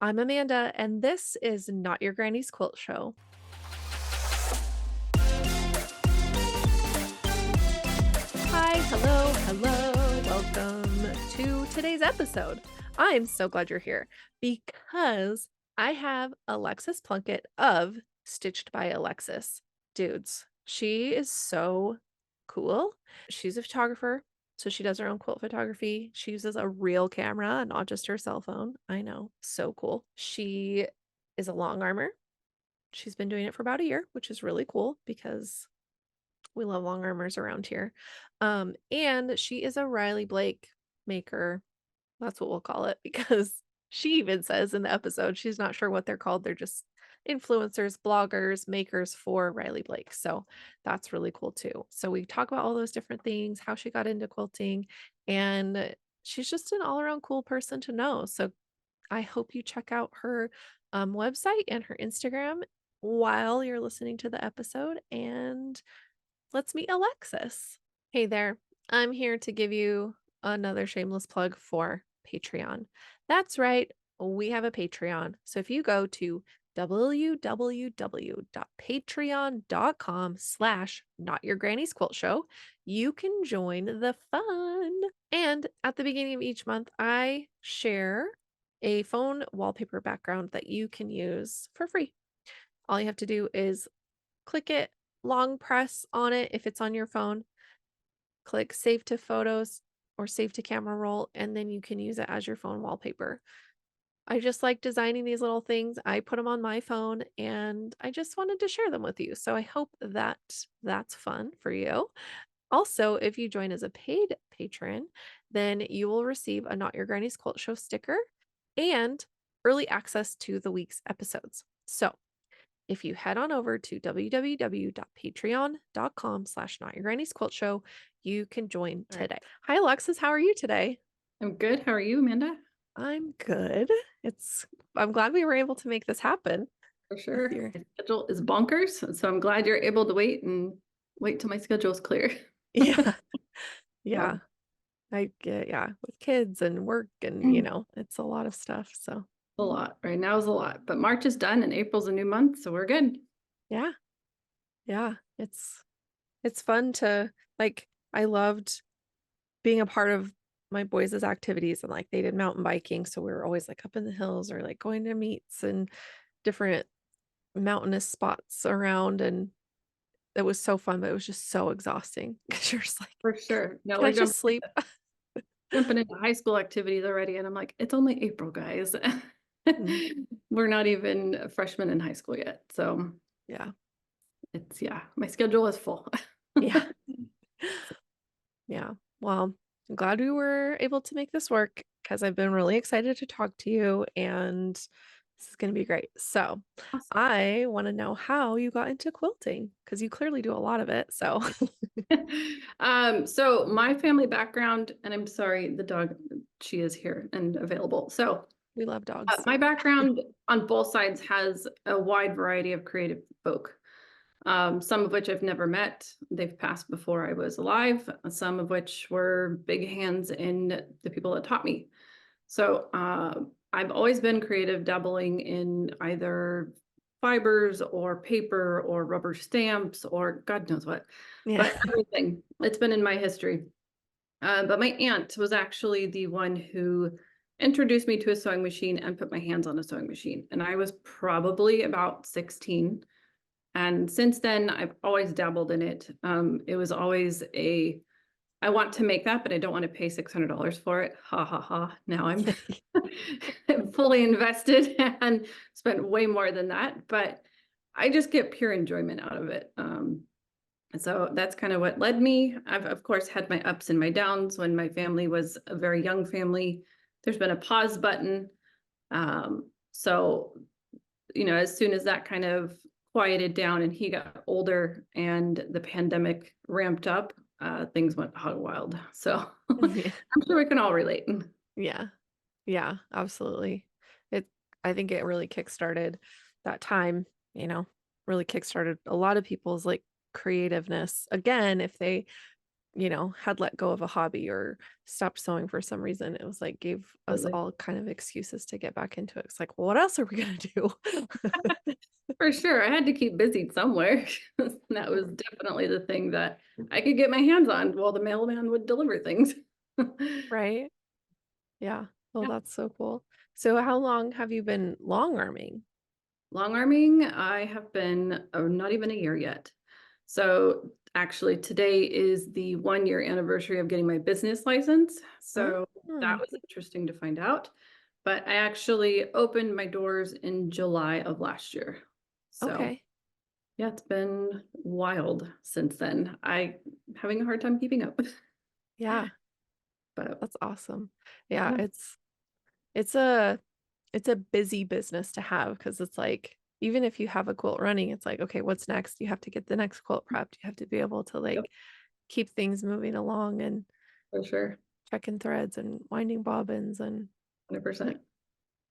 I'm Amanda, and this is Not Your Granny's Quilt Show. Hi, hello, welcome to today's episode. I'm so glad you're here because I have Alexis Plunkett of Stitched by Alexis. Dudes, she is so cool. She's a photographer, so she does her own quilt photography. She uses a real camera, not just her cell phone. I know, so cool. She is a long armor. She's been doing it for about a year, which is really cool because we love long armors around here. And she is a Riley Blake maker. That's what we'll call it because she even says in the episode she's not sure what they're called. They're just influencers, bloggers, makers for Riley Blake. So that's really cool too. So we talk about all those different things, how she got into quilting, and she's just an all-around cool person to know. So I hope you check out her website and her Instagram while you're listening to the episode. And let's meet Alexis. Hey there. I'm here to give you another shameless plug for Patreon. That's right. We have a Patreon. So if you go to www.patreon.com/notyourgranny'squiltshow, you can join the fun. And at the beginning of each month, I share a phone wallpaper background that you can use for free. All you have to do is click it, long press on it if it's on your phone, click save to photos or save to camera roll, and then you can use it as your phone wallpaper. I just like designing these little things. I put them on my phone and I just wanted to share them with you. So I hope that that's fun for you. Also, if you join as a paid patron, then you will receive a Not Your Granny's Quilt Show sticker and early access to the week's episodes. So if you head on over to www.patreon.com/notyourgranny'squiltshow, you can join All right. today. Hi, Alexis. How are you today? I'm good. How are you, Amanda? I'm good. I'm glad we were able to make this happen For with sure. your My schedule is bonkers, so I'm glad you're able to wait till my schedule is clear. yeah. Yeah. Um, With kids and work and it's a lot of stuff. So a lot. Right now is a lot, but March is done and April's a new month, so we're good. yeah. Yeah. It's fun to I loved being a part of my boys' activities and they did mountain biking. So we were always up in the hills or going to meets and different mountainous spots around. And it was so fun, but it was just so exhausting because you're just For sure. No, can I we're just sleep? jumping into high school activities already, and I'm like, it's only April, guys. Mm, We're not even freshmen in high school yet, so yeah. my schedule is full. Yeah. Yeah. Well, I'm glad we were able to make this work because I've been really excited to talk to you and this is going to be great. So, Awesome. I want to know how you got into quilting because you clearly do a lot of it. So, So my family background, and I'm sorry, the dog, she is here and available. So we love dogs. my background on both sides has a wide variety of creative folk. Some of which I've never met. They've passed before I was alive. Some of which were big hands in the people that taught me. So I've always been creative, dabbling in either fibers or paper or rubber stamps or God knows what, Yeah. but everything. It's been in my history. But my aunt was actually the one who introduced me to a sewing machine and put my hands on a sewing machine. And I was probably about 16. And since then, I've always dabbled in it. It was always I want to make that, but I don't want to pay $600 for it. Ha ha ha. Now I'm fully invested and spent way more than that, but I just get pure enjoyment out of it. So that's kind of what led me. I've, of course, had my ups and my downs when my family was a very young family. There's been a pause button. So, as soon as that kind of quieted down and he got older and the pandemic ramped up, things went hog wild. So Yeah. I'm sure we can all relate. Yeah. Yeah, absolutely. It I think it really kickstarted that time, really kickstarted a lot of people's creativeness. Again, if they had let go of a hobby or stopped sewing for some reason, it was like gave us Absolutely. all kind of excuses to get back into it. It's like, well, what else are we gonna do? For sure. I had to keep busy somewhere. That was definitely the thing that I could get my hands on while the mailman would deliver things. Right? Yeah. Well, Yeah. that's so cool. So how long have you been long arming? Long arming, I have been not even a year yet. So actually, today is the 1 year anniversary of getting my business license. So that Oh, was interesting to find out. But I actually opened my doors in July of last year. So okay. yeah, it's been wild since then. I having a hard time keeping up. Yeah, But that's awesome. Yeah, yeah, it's a it's a busy business to have because it's like even if you have a quilt running, it's like, okay, what's next? You have to get the next quilt prepped. You have to be able to yep, like keep things moving along and for sure. checking threads and winding bobbins and like 100%.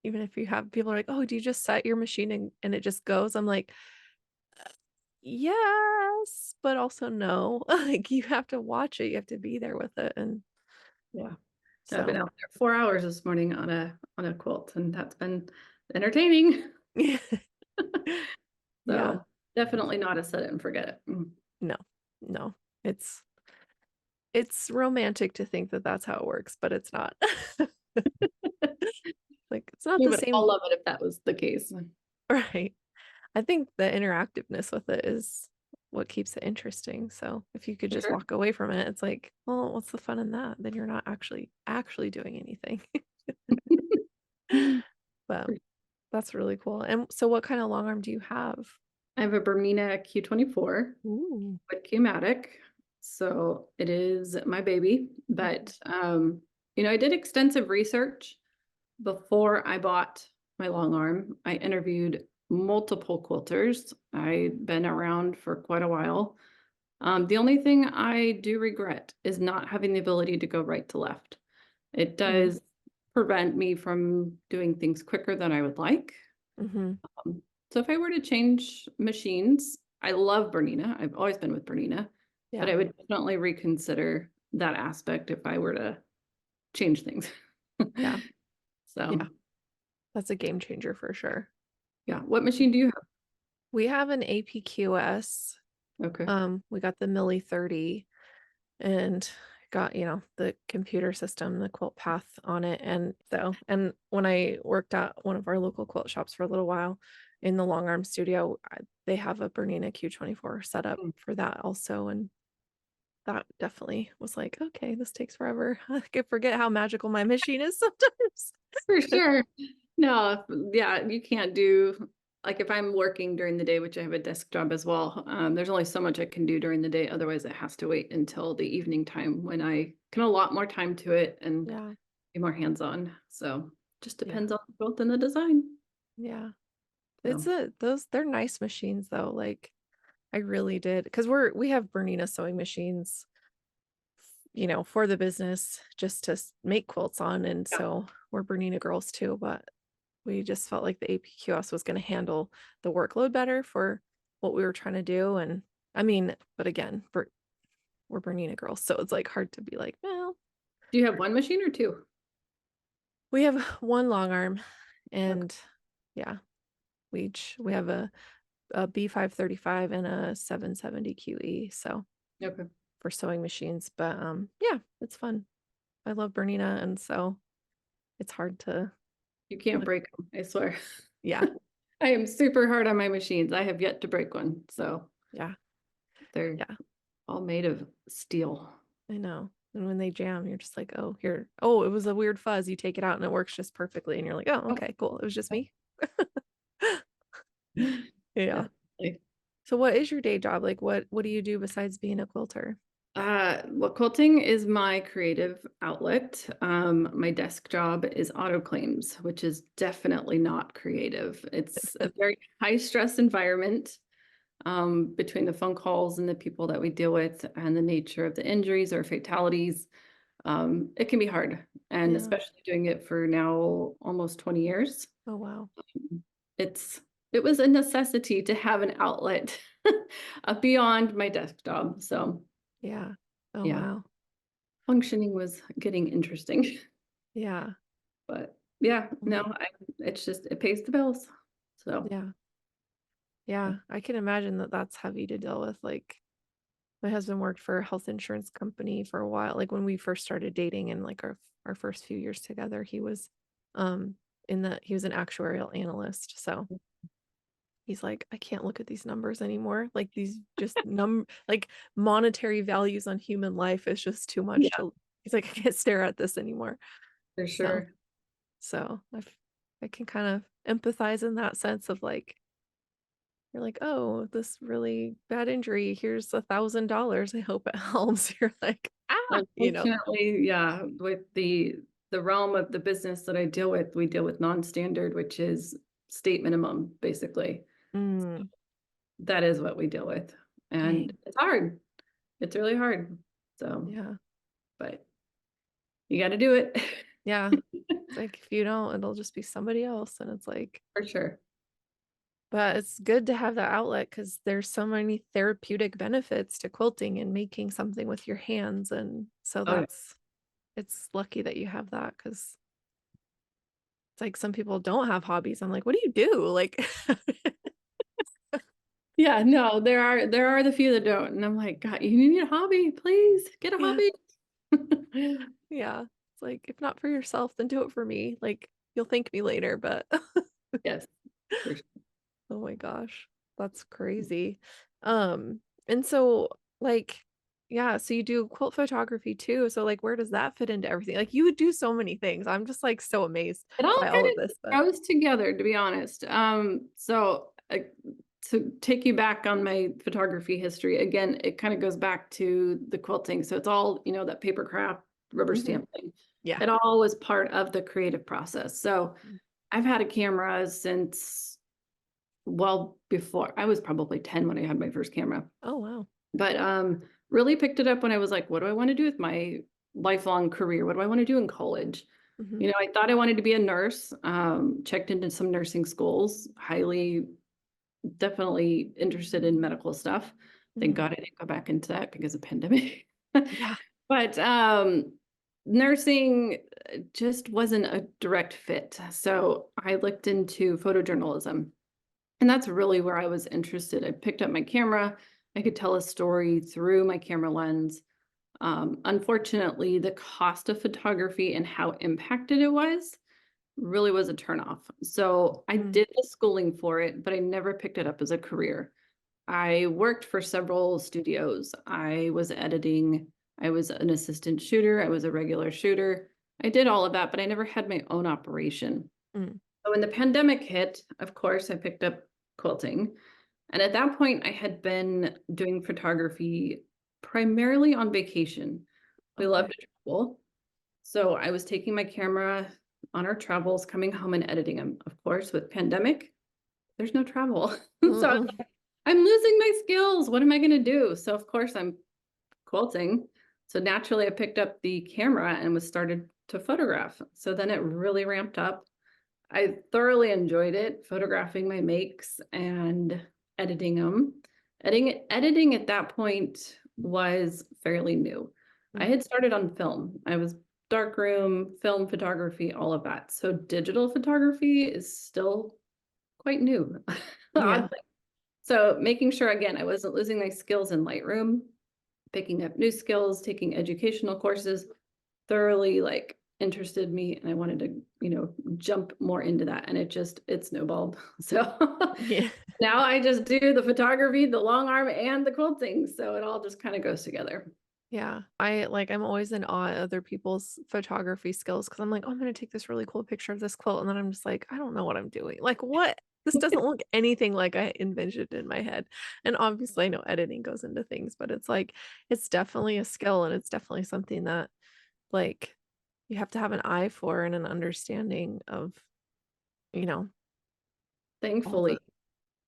even if you have people are like, oh, do you just set your machine and it just goes? I'm like, yes, but also no. Like you have to watch it, you have to be there with it. And Yeah. I've been so out there 4 hours this morning on a quilt, and that's been entertaining. yeah, So definitely not a set it and forget it. no, no. It's it's romantic to think that that's how it works, but it's not. Like it's not We the would all same, love it if that was the case. right? I think the interactiveness with it is what keeps it interesting. So if you could For just sure. walk away from it, it's like, well, what's the fun in that? Then you're not actually doing anything. But that's really cool. And so what kind of long arm do you have? I have a Bernina Q24 Ooh. with Qmatic, so it is my baby. Mhm. But I did extensive research before I bought my long arm. I interviewed multiple quilters. I've been around for quite a while. The only thing I do regret is not having the ability to go right to left. It Mhm. does prevent me from doing things quicker than I would like. Mhm. Um, so if I were to change machines, I love Bernina. I've always been with Bernina, but Yeah. I would definitely reconsider that aspect if I were to change things. Yeah. Yeah. So That's a game changer for sure. yeah, what machine do you We have an APQS. have? Okay. We got the Millie 30 and got, the computer system, the quilt path on it. And when I worked at one of our local quilt shops for a little while in the long arm studio, they have a Bernina Q24 set up Mm, for that also. And that definitely was like, okay, this takes forever. I could forget how magical my machine is sometimes. for sure. No, yeah, you can't do like if I'm working during the day, which I have a desk job as well. There's only so much I can do during the day. Otherwise, it has to wait until the evening time when I can allot more time to it and Yeah. be more hands-on. So just Yeah. depends on the quilt and the design. Yeah. It's So they're nice machines though. Like I really did because we have Bernina sewing machines, for the business just to make quilts on. And yeah. so we're Bernina girls too, but we just felt like the APQS was going to handle the workload better for what we were trying to do. And I mean, but again, we're Bernina girls, so it's like hard to be like, well, Do you have one machine or two? we have one long arm, Okay. and yeah, we have a B535 and a 770 QE. So Okay. for sewing machines, but yeah, it's fun. I love Bernina, and so it's hard to You can't look. break them, I swear. Yeah, I am super hard on my machines. I have yet to break one. So yeah, they're yeah. all made of steel. I know. And when they jam, you're just like, oh, here. Oh, it was a weird fuzz. You take it out and it works just perfectly. And you're like, oh, Oh, okay, cool. It was just yep. me. Yeah. Definitely. So what is your day job? Like what do you do besides being a quilter? Well, quilting is my creative outlet. My desk job is autoclaves, which is definitely not creative. It's a very high stress environment between the phone calls and the people that we deal with and the nature of the injuries or fatalities. It can be hard, and Yeah. especially doing it for now almost 20 years. Oh wow. It's it was a necessity to have an outlet beyond my desk job. So Yeah. Oh, Yeah, wow. functioning was getting interesting. Yeah. But yeah, Oh no, my it's just it pays the bills. So yeah. Yeah. I can imagine that that's heavy to deal with. Like, my husband worked for a health insurance company for a while. Like, when we first started dating and like our first few years together, he was um he was an actuarial analyst. So he's like, I can't look at these numbers anymore. Like, these just like monetary values on human life is just too much yeah, to he's like, I can't stare at this anymore. for So sure. I can kind of empathize in that sense of like, you're like, oh, this really bad injury. Here's $1,000. I hope it helps. You're like, ah, Unfortunately, yeah, with the realm of the business that I deal with, we deal with non-standard, which is state minimum, basically. Mm, That is what we deal with. And dang. it's hard. It's really hard. So, Yeah. but you got to do it. Yeah. It's like if you don't, it'll just be somebody else. And it's like, For sure. but it's good to have that outlet because there's so many therapeutic benefits to quilting and making something with your hands. And so Oh, yeah. it's lucky that you have that because it's like some people don't have hobbies. I'm like, what do you do? Like, Yeah, no, there are the few that don't. And I'm like, God, you need a hobby, please get a yeah, hobby. yeah. It's like, if not for yourself, then do it for me. Like, you'll thank me later, but Yes, for sure. oh my gosh, that's crazy. And so like, yeah, so you do quilt photography too. So like, where does that fit into everything? Like, you would do so many things. I'm just like so amazed It all by all kind of this, of but goes together, to be honest. So to take you back on my photography history, again, it kind of goes back to the quilting. So it's all, that paper craft, rubber mhm, stamping. yeah. It all was part of the creative process. So Mm. I've had a camera since, well, before I was probably 10 when I had my first camera. Oh wow. But really picked it up when I was like, what do I want to do with my lifelong career? What do I want to do in college? Hmm. I thought I wanted to be a nurse, checked into some nursing schools, highly, definitely interested in medical stuff. Thank Hmm. God I didn't go back into that because of pandemic. Yeah. But nursing just wasn't a direct fit. So I looked into photojournalism. And that's really where I was interested. I picked up my camera. I could tell a story through my camera lens. Unfortunately, the cost of photography and how impacted it was really was a turnoff. So I Mm. did the schooling for it, but I never picked it up as a career. I worked for several studios. I was editing. I was an assistant shooter. I was a regular shooter. I did all of that, but I never had my own operation. Mm. So when the pandemic hit, of course, I picked up quilting. And at that point, I had been doing photography primarily on vacation. We love Okay. to travel. So I was taking my camera on our travels, coming home and editing them. Of course, with pandemic, there's no travel. So I was Mm-mm. like, I'm losing my skills. What am I going to do? So of course I'm quilting. So naturally I picked up the camera and was started to photograph. So then it really ramped up. I thoroughly enjoyed it, photographing my makes and editing them. Editing at that point was fairly new. I Mm. had started on film. I was darkroom, film photography, all of that. So digital photography is still quite new, Yeah. oddly. So making sure, again, I wasn't losing my skills in Lightroom, picking up new skills, taking educational courses, thoroughly like interested me and I wanted to, jump more into that and it snowballed. So Yeah. now I just do the photography, the long arm and the quilting. So it all just kind of goes together. Yeah. I'm always in awe at other people's photography skills because I'm like, oh, I'm gonna take this really cool picture of this quilt. And then I'm just like, I don't know what I'm doing. Like, what? This doesn't look anything like I envisioned in my head. And obviously, I know editing goes into things, but it's like, it's definitely a skill and it's definitely something that, like, you have to have an eye for and an understanding of, you know, all Thankfully,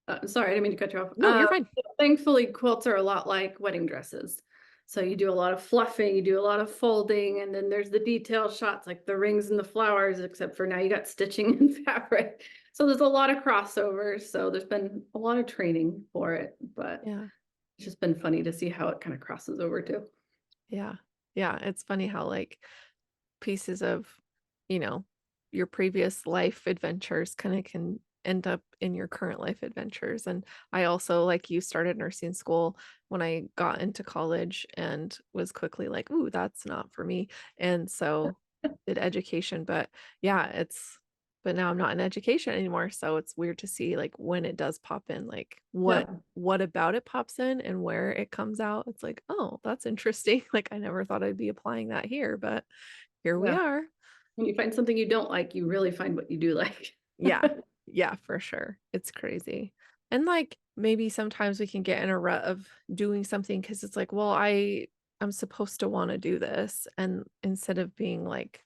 the. sorry, I didn't mean to cut you off. No, you're fine. Thankfully, quilts are a lot like wedding dresses. So you do a lot of fluffing, you do a lot of folding, and then there's the detail shots like the rings and the flowers, except for now you got stitching and fabric. So there's a lot of crossovers. So there's been a lot of training for it, but Yeah. it's just been funny to see how it kind of crosses over too. Yeah. Yeah, it's funny how, like, pieces of, you know, your previous life adventures kinda can end up in your current life adventures, and I also, like you, started nursing school when I got into college and was quickly like, "Ooh, that's not for me," and so did education, but yeah, but now I'm not in education anymore, so it's weird to see, like, when it does pop in, like, Yeah. what about it pops in and where it comes out. It's like, "Oh, that's interesting." Like, I never thought I'd be applying that here, but here we Yeah. are. When you find something you don't like, you really find what you do like. Yeah. Yeah, for sure. It's crazy. And, like, maybe sometimes we can get in a rut of doing something because it's like, "Well, I'm supposed to wanna do this," and instead of being, like,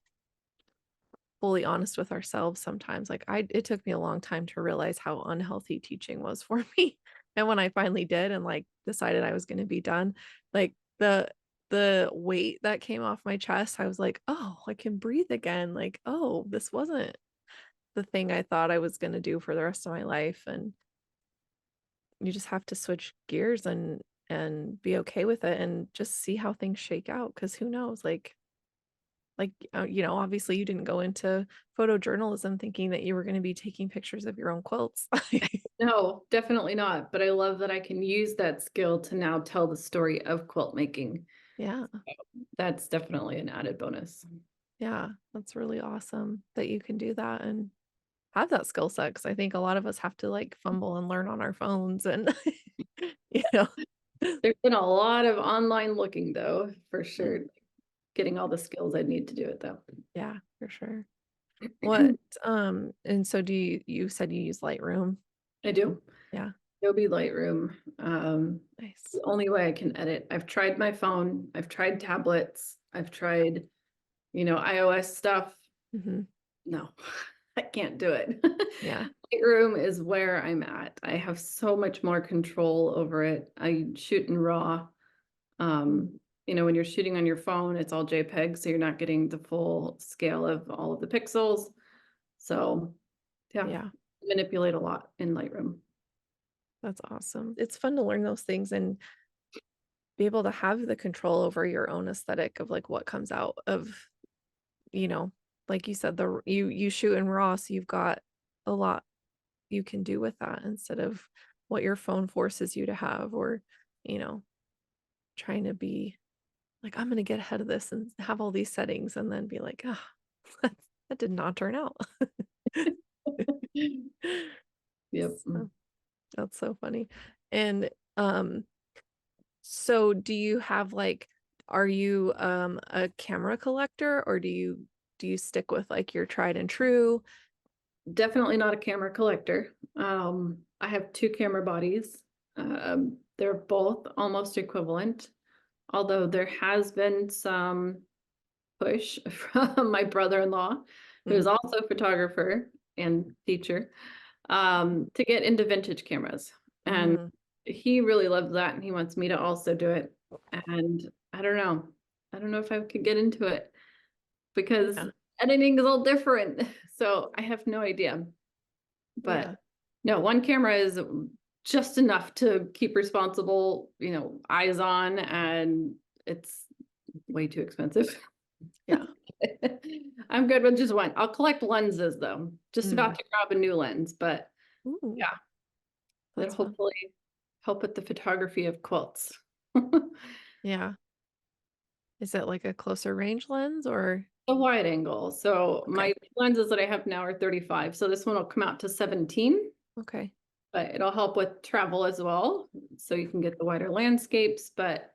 fully honest with ourselves sometimes, like, it took me a long time to realize how unhealthy teaching was for me, and when I finally did and, like, decided I was gonna be done, like, the weight that came off my chest, I was like, "Oh, I can breathe again," like, "Oh, this wasn't the thing I thought I was gonna do for the rest of my life," and you just have to switch gears and be okay with it and just see how things shake out. Because who knows, obviously, you didn't go into photojournalism thinking that you were gonna be taking pictures of your own quilts. No, definitely not. But I love that I can use that skill to now tell the story of quilt making. Yeah, That's definitely an added bonus. yeah, that's really awesome that you can do that and have that skill set. Because I think a lot of us have to, like, fumble and learn on our phones and, you know? There's been a lot of online looking though, for Mm, sure. Getting all the skills I need to do it though. yeah, for sure. What, and so you said you use Lightroom? I do. Yeah, Adobe Lightroom. nice. The only way I can edit. I've tried my phone, I've tried tablets, I've tried, iOS stuff. Mhm, No, I can't do it. yeah, Lightroom is where I'm at. I have so much more control over it. I shoot in RAW. When you're shooting on your phone, it's all JPEG, so you're not getting the full scale of all of the pixels. So, yeah, yeah. manipulate a lot in Lightroom. That's awesome. It's fun to learn those things and be able to have the control over your own aesthetic of, like, what comes out of, you know, like you said, you shoot in RAW, so you've got a lot you can do with that instead of what your phone forces you to have or, you know, trying to be like, "I'm gonna get ahead of this and have all these settings," and then be like, "Ah, that did not turn out." Yep. So, that's so funny. And, so do you have, like, are you, a camera collector, or do you stick with, like, your tried and true? Definitely not a camera collector. I have two camera bodies. They're both almost equivalent, although there has been some push from my brother-in-law, who's Mm, also a photographer and teacher, to get into vintage cameras. And mm, he really loves that, and he wants me to also do it. And I don't know. I don't know if I could get into it because yeah, editing is all different. So I have no idea. yeah, But no, one camera is just enough to keep responsible, eyes on, and it's way too expensive. yeah. I'm good with just one. I'll collect lenses though. Just about Mm, to grab a new lens, but ooh, yeah, that'll that's fun. hopefully help with the photography of quilts. Yeah. Is it, like, a closer range lens or A wide angle. So okay, my lenses that I have now are 35. So this one will come out to 17, okay. but it'll help with travel as well. So you can get the wider landscapes. But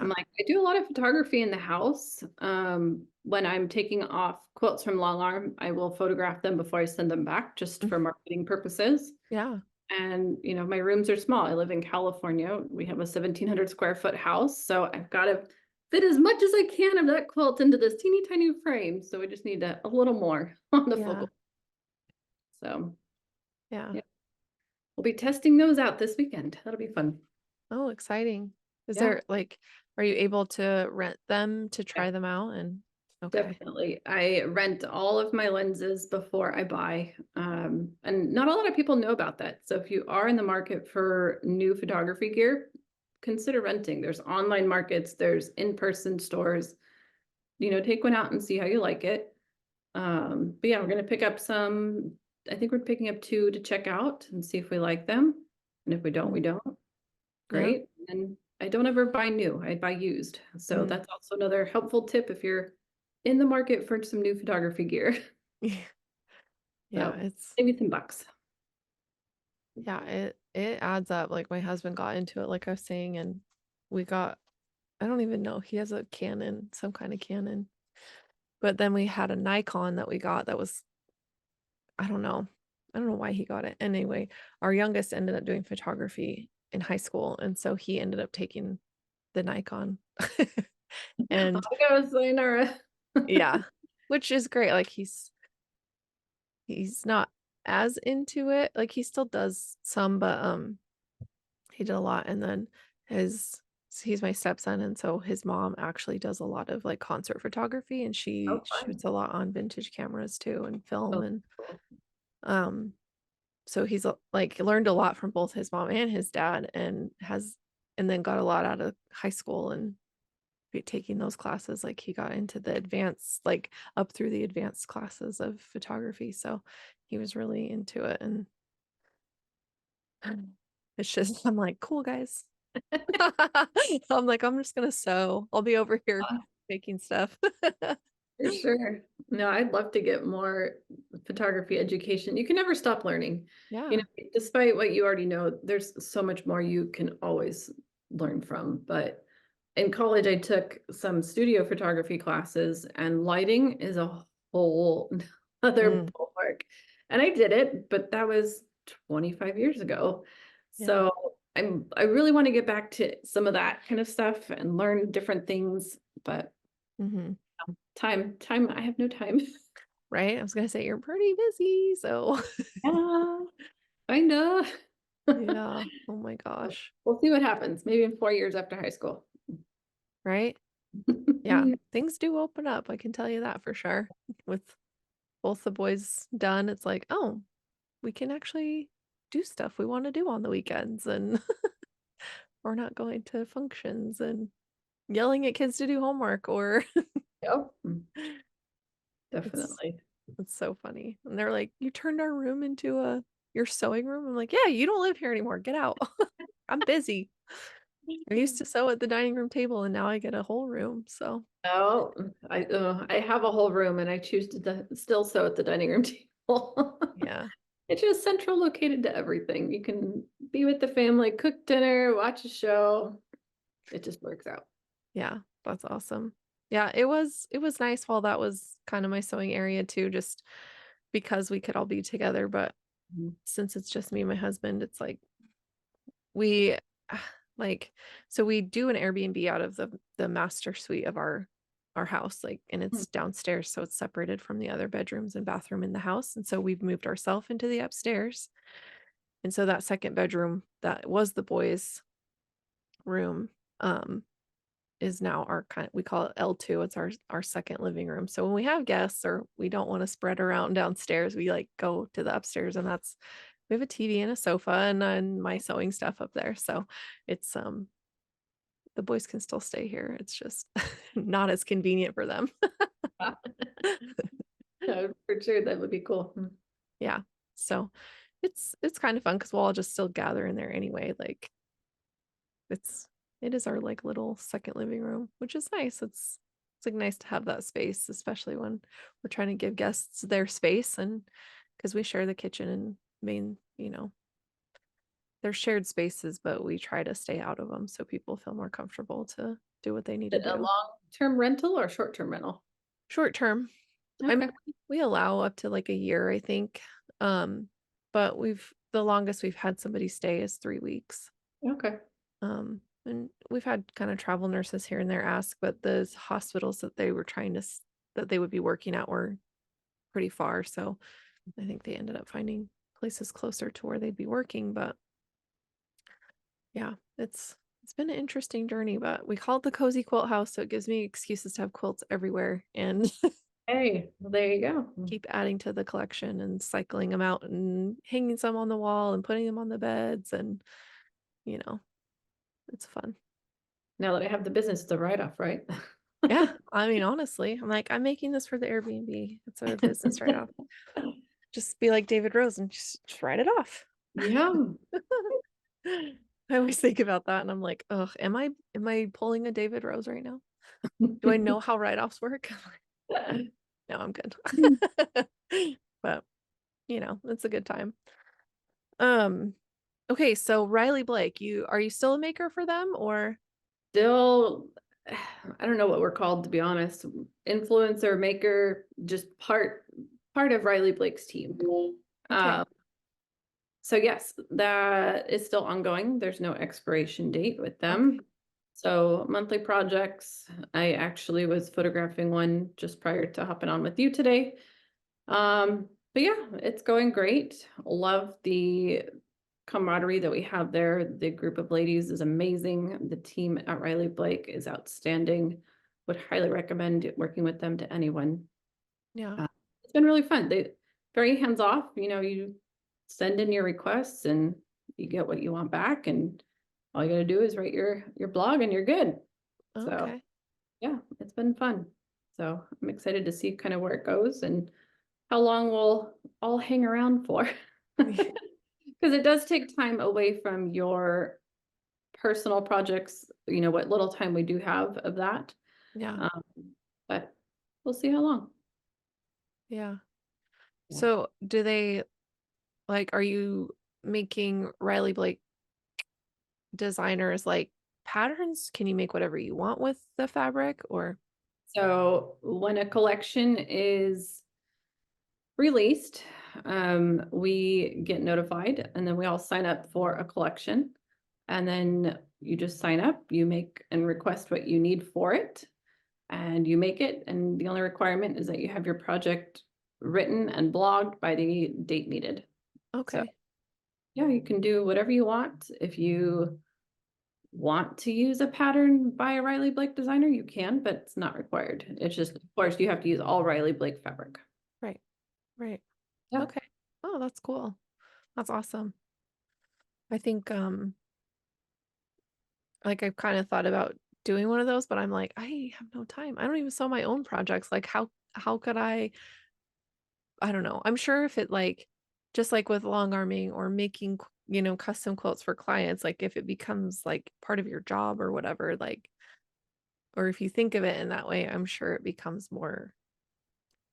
I'm Yeah. like, I do a lot of photography in the house. When I'm taking off quilts from long arm, I will photograph them before I send them back just Mm, for marketing purposes. yeah, And, my rooms are small. I live in California. We have a 1,700 square foot house. So I've got to fit as much as I can of that quilt into this teeny tiny frame. So we just need a little more on the yeah, focal. So yeah. yeah, we'll be testing those out this weekend. That'll be fun. Oh, exciting. Is Yeah. there, like, are you able to rent them to Yeah, try them out and okay. definitely. I rent all of my lenses before I buy. And not a lot of people know about that. So if you are in the market for new photography gear, consider renting. There's online markets, there's in-person stores. Take one out and see how you like it. But yeah, we're gonna pick up some. I think we're picking up two to check out and see if we like them. And if we don't, we Mm, don't. yeah. Great. And I don't ever buy new, I buy used. So Mm. that's also another helpful tip if you're in the market for some new photography gear. Yeah, So it's maybe some bucks. yeah, it adds up. Like my husband got into it, like I was saying, and we got I don't even know. He has a Canon, some kind of Canon. But then we had a Nikon that we got that was I don't know. I don't know why he got it. Anyway, our youngest ended up doing photography in high school, and so he ended up taking the Nikon. And I'll go, Sayonara. yeah, which is great. Like he's not as into it. Like he still does some, but he did a lot. And then his he's my stepson, and so his mom actually does a lot of like concert photography, and she Oh, fun. shoots a lot on vintage cameras too and film Oh, and cool. um so he's like learned a lot from both his mom and his dad and then got a lot out of high school and taking those classes. Like he got into the advanced, like up through the advanced classes of photography, so he was really into it. And it's just I'm like, cool guys. I'm like, I'm just gonna sew. I'll be over here making stuff. For sure. No, I'd love to get more photography education. You can never stop learning. Yeah. Despite what you already know, there's so much more you can always learn from. But in college, I took some studio photography classes, and lighting is a whole other Mm, ballpark. And I did it, but that was 25 years ago. yeah. So I really want to get back to some of that kind of stuff and learn different things, but Hmm. time, I have no time. Right. I was gonna say you're pretty busy, so Yeah, kinda. yeah. Oh my gosh. We'll see what happens, maybe in 4 years after high school. Right. Yeah, things do open up, I can tell you that for sure. With both the boys done, it's like, "Oh, we can actually do stuff we wanna do on the weekends, and we're not going to functions and yelling at kids to do homework," or Yep, it's definitely. it's so funny. And they're like, "You turned our room into a your sewing room?" I'm like, "Yeah, you don't live here anymore, get out. I'm busy. I used to sew at the dining room table, and now I get a whole room, so" No, I have a whole room and I choose to still sew at the dining room table. Yeah, It's just central located to everything. You can be with the family, cook dinner, watch a show. It just works out. yeah, that's awesome. Yeah, it was nice while that was kind of my sewing area too, just because we could all be together, but Mhm. since it's just me and my husband, it's like we like so we do an Airbnb out of the master suite of our house, like, and Mm. it's downstairs, so it's separated from the other bedrooms and bathroom in the house, and so we've moved ourselves into the upstairs. And so that second bedroom that was the boys' room, um, is now our kind we call it L2. It's our second living room. So when we have guests or we don't want to spread around downstairs, we like go to the upstairs, and that's we have a TV and a sofa and my sewing stuff up there. So it's the boys can still stay here. It's just not as convenient for them. Yeah, for sure, that would be cool. Yeah. So it's kind of fun because we'll all just still gather in there anyway. Like it's it is our like little second living room, which is nice. It's like nice to have that space, especially when we're trying to give guests their space, and because we share the kitchen and main, they're shared spaces, but we try to stay out of them so people feel more comfortable to do what they need to Is it a do. long-term rental or short-term rental? Short term. I mean, Okay, we allow up to like a year, I think. But we've the longest we've had somebody stay is 3 weeks. okay. And we've had kind of travel nurses here and there ask, but the hospitals that they were that they would be working at were pretty far. So I think they ended up finding places closer to where they'd be working. But yeah, it's been an interesting journey, but we call it the cozy quilt house, so it gives me excuses to have quilts everywhere and Hey, well, there you go. keep adding to the collection and cycling them out and hanging some on the wall and putting them on the beds and you know It's fun. Now that I have the business, it's a write-off, right? Yeah, I mean, honestly, I'm like, I'm making this for the Airbnb. It's a business write-off. Just be like David Rose and just write it off. Yeah. I always think about that and I'm like, ugh, am I pulling a David Rose right now? Do I know how write-offs work? No, I'm good. But it's a good time. Um, okay, so Riley Blake, are you still a maker for them or Still, I don't know what we're called, to be honest. Influencer, maker, just part of Riley Blake's team. okay. Um, so yes, that is still ongoing. There's no expiration date with them. Okay. So monthly projects. I actually was photographing one just prior to hopping on with you today. But yeah, it's going great. Love the camaraderie that we have there. The group of ladies is amazing. The team at Riley Blake is outstanding. Would highly recommend working with them to anyone. Yeah. Uh, it's been really fun. They very hands off. You send in your requests and you get what you want back, and all you got to do is write your blog and you're good. So Okay. yeah, it's been fun. So I'm excited to see kind of where it goes and how long we'll all hang around for. Because it does take time away from your personal projects, what little time we do have of that. Yeah. Um, but we'll see how long. Yeah. Yeah. So do they are you making Riley Blake designers like patterns? Can you make whatever you want with the fabric or So when a collection is released, we get notified and then we all sign up for a collection. And then you just sign up, you make and request what you need for it, and you make it. And the only requirement is that you have your project written and blogged by the date needed. So okay. yeah, you can do whatever you want. If you want to use a pattern by a Riley Blake designer, you can, but it's not required. It's just, of course, you have to use all Riley Blake fabric. Right. Right. Yeah. Okay. Oh, that's cool. That's awesome. I think like I've kind of thought about doing one of those, but I'm like, I have no time. I don't even sew my own projects. Like how could I don't know. I'm sure if it just like with long arming or making, custom quilts for clients, like if it becomes like part of your job or whatever, like or if you think of it in that way, I'm sure it becomes more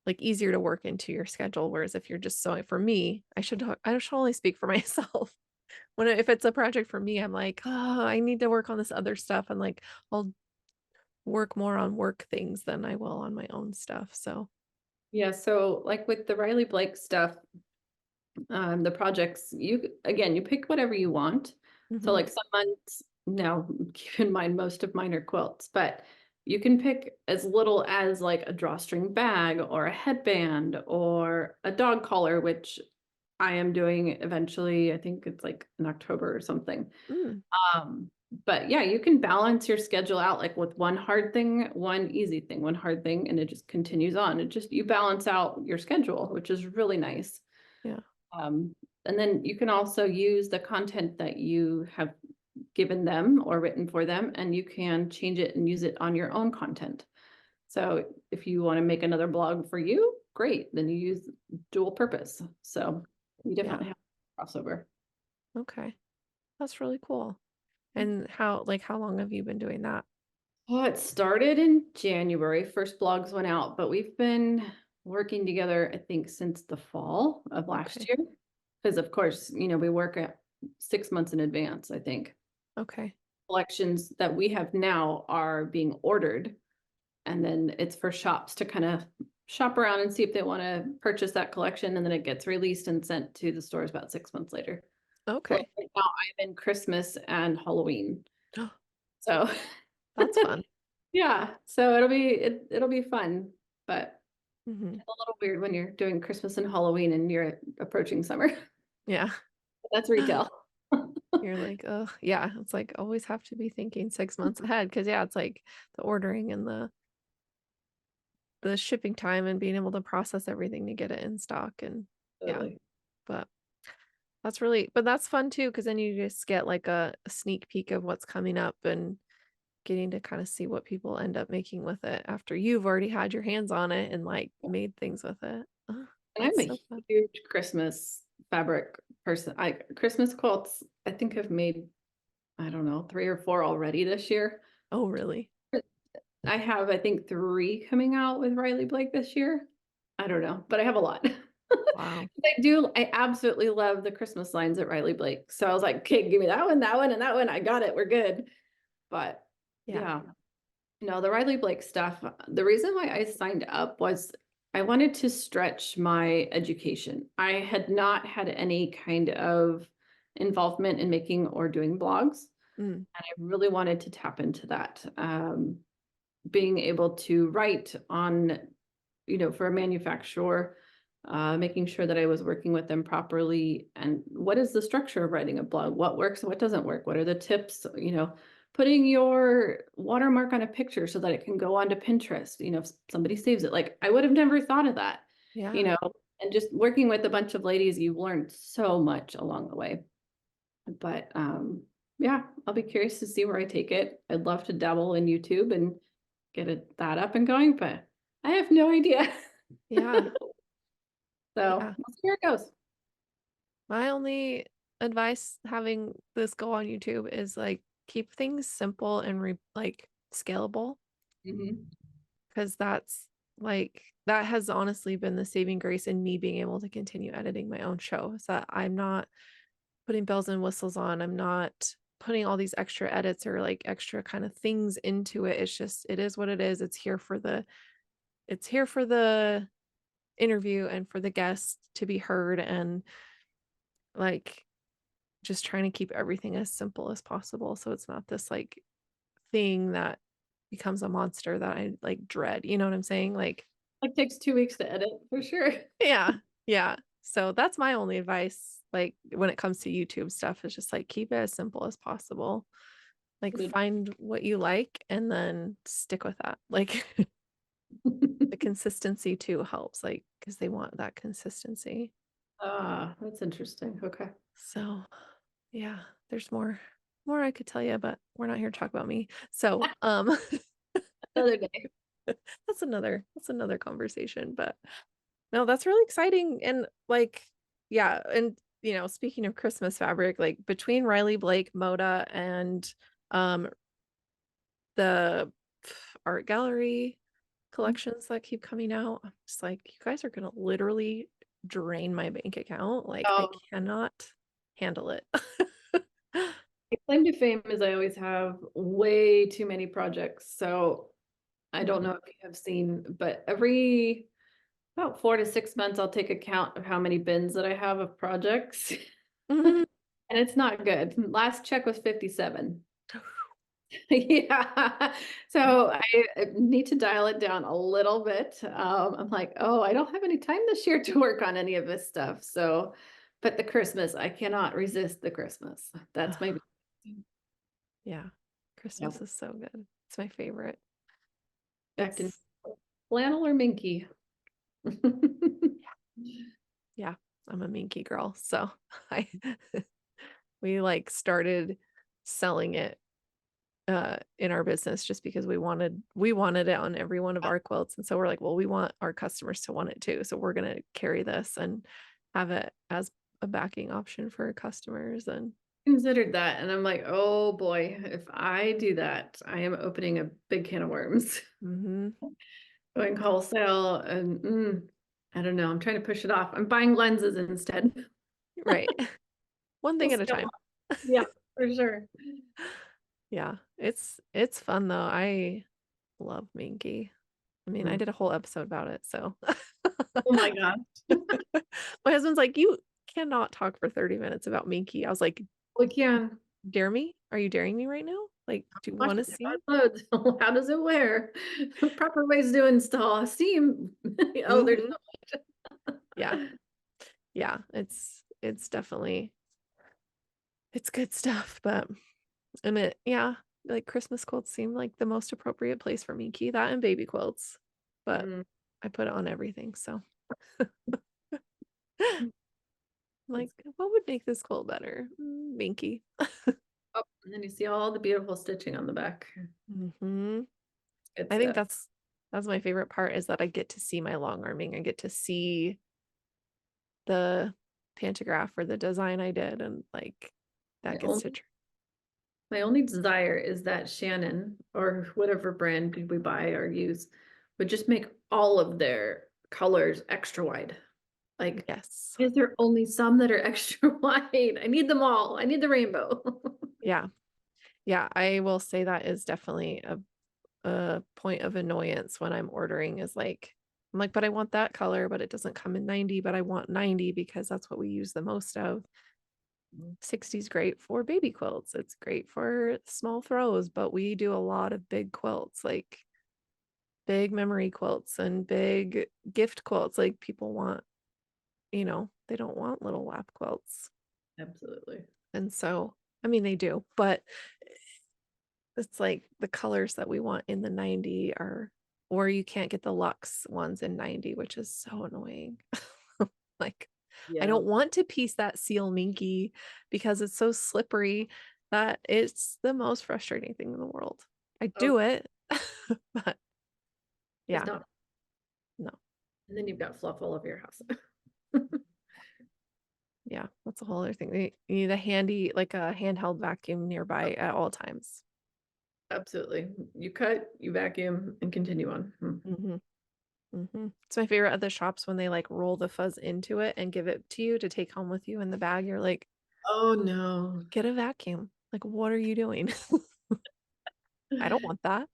like easier to work into your schedule. Whereas if you're just sewing for me, I should only speak for myself. If it's a project for me, I'm like, oh, I need to work on this other stuff. And like I'll work more on work things than I will on my own stuff. So Yeah. So like with the Riley Blake stuff, the projects, you pick whatever you want. So mhm. like some months, now keep in mind most of mine are quilts, but you can pick as little as like a drawstring bag or a headband or a dog collar, which I am doing eventually. I think it's like in October or something. Mm, Um, but yeah, you can balance your schedule out like with one hard thing, one easy thing, one hard thing, and it just continues on. You balance out your schedule, which is really nice. yeah. Um, and then you can also use the content that you have given them or written for them, and you can change it and use it on your own content. So if you want to make another blog for you, great. Then you use dual purpose. So you Yeah. definitely have crossover. Okay. That's really cool. And how long have you been doing that? Oh, it started in January. First blogs went out, but we've been working together, I think, since the fall of last Okay. year. Because of course, we work at 6 months in advance, I think. Okay. Collections that we have now are being ordered, and then it's for shops to kind of shop around and see if they want to purchase that collection, and then it gets released and sent to the stores about 6 months later. So Okay. right now I'm in Christmas and Halloween. So That's fun. yeah, so it'll be fun, but Hmm. it's a little weird when you're doing Christmas and Halloween and you're approaching summer. Yeah. That's retail. You're like, oh, yeah. It's like always have to be thinking 6 months ahead because yeah, it's like the ordering and the shipping time and being able to process everything to get it in stock and yeah. Totally. But That's really, but that's fun too, because then you just get like a sneak peek of what's coming up and getting to kind of see what people end up making with it after you've already had your hands on it and like made things with it. Oh, And I'm that's a so fun. huge Christmas fabric person. Christmas quilts, I think I've made, I don't know, 3 or 4 already this year. Oh, really? I have, I think, 3 coming out with Riley Blake this year. I don't know, but I have a lot. Wow. I absolutely love the Christmas lines at Riley Blake. So I was like, okay, give me that one, and that one. I got it. We're good. But Yeah. yeah, no, the Riley Blake stuff, the reason why I signed up was I wanted to stretch my education. I had not had any kind of involvement in making or doing blogs, Mm, and I really wanted to tap into that. Being able to write on, for a manufacturer, making sure that I was working with them properly. And what is the structure of writing a blog? What works and what doesn't work? What are the tips? Putting your watermark on a picture so that it can go onto Pinterest, if somebody saves it. Like I would have never thought of that, you yeah. know, and just working with a bunch of ladies, you've learned so much along the way. But yeah, I'll be curious to see where I take it. I'd love to dabble in YouTube and get that up and going, but I have no idea. Yeah. So Yeah. we'll see where it goes. My only advice having this go on YouTube is like keep things simple and like scalable, Mhm. because that's like that has honestly been the saving grace in me being able to continue editing my own show. Is that I'm not putting bells and whistles on. I'm not putting all these extra edits or like extra kind of things into it. It's just it is what it is. It's here for the interview and for the guest to be heard, and like just trying to keep everything as simple as possible so it's not this like thing that becomes a monster that I like dread. You know what I'm saying? Like, Like takes 2 weeks to edit for sure. yeah, yeah. So that's my only advice. Like when it comes to YouTube stuff, is just like keep it as simple as possible. Like find what you like and then stick with that. Like the consistency too helps, like because they want that consistency. Ah, that's interesting. Okay. So yeah, there's more I could tell you, but we're not here to talk about me. So Another day. that's another conversation. But no, that's really exciting. And like, yeah, and speaking of Christmas fabric, like between Riley Blake, Moda, and um the art gallery collections that keep coming out, I'm just like, you guys are gonna literally drain my bank account. Like, I Oh, cannot handle it. my claim to fame is I always have way too many projects. So I don't know if you have seen, but every about 4 to 6 months, I'll take account of how many bins that I have of projects. Mhm. And it's not good. Last check was 57. Yeah. So I need to dial it down a little bit. I'm like, oh, I don't have any time this year to work on any of this stuff. So, but the Christmas, I cannot resist the Christmas. That's my, Yeah, yeah, Christmas is so good. It's my favorite. back to It's flannel or minky. Yeah, I'm a Minky girl. So I we like started selling it in our business just because we wanted it on every one of our quilts. And so we're like, well, we want our customers to want it too. So we're gonna carry this and have it as a backing option for our customers. And Considered that, and I'm like, oh boy, if I do that, I am opening a big can of worms. mhm, Going wholesale, and I don't know. I'm trying to push it off. I'm buying lenses instead. right. One We'll thing at a scale time. up. Yeah, for sure. Yeah, it's fun though. I love Minky. I mean, I Mm. did a whole episode about it, so Oh my God. my husband's like, "You cannot talk for 30 minutes about Minky." I was like, We can. "Dare me? Are you daring me right now? Like, do you Gosh, want to how it see?" loads. How does it wear? Proper ways to install steam. Oh, there's Mhm. Yeah. Yeah, it's definitely it's good stuff, but and it yeah, like Christmas quilts seem like the most appropriate place for Minky, that and baby quilts. But Mm. I put it on everything, so Like, what would make this quilt better? Minky. Oh, and then you see all the beautiful stitching on the back. Hmm. Good I think stuff. that's my favorite part is that I get to see my long arming. I get to see the pantograph or the design I did, and like My that gets to only my only desire is that Shannon or whatever brand we buy or use would just make all of their colors extra wide. Like, yes. is there only some that are extra wide? I need them all. I need the rainbow. Yeah. Yeah, I will say that is definitely a point of annoyance when I'm ordering is like I'm like, but I want that color, but it doesn't come in 90, but I want 90 because that's what we use the most of. 60 is great for baby quilts. It's great for small throws, but we do a lot of big quilts, like big memory quilts and big gift quilts. Like people want, they don't want little lap quilts. Absolutely. And so, I mean, they do, but it's like the colors that we want in the 90 are, or you can't get the luxe ones in 90, which is so annoying. Like, I Yeah. don't want to piece that seal minky because it's so slippery that it's the most frustrating thing in the world. I Oh, do it, but it's yeah, not. no, And then you've got fluff all over your house. yeah, that's a whole other thing. You need a handy, like a handheld vacuum nearby at all times. Absolutely. You cut, you vacuum, and continue on. Hmm. It's my favorite at the shops when they like roll the fuzz into it and give it to you to take home with you in the bag. You're like, Oh no. get a vacuum. Like, what are you doing? I don't want that.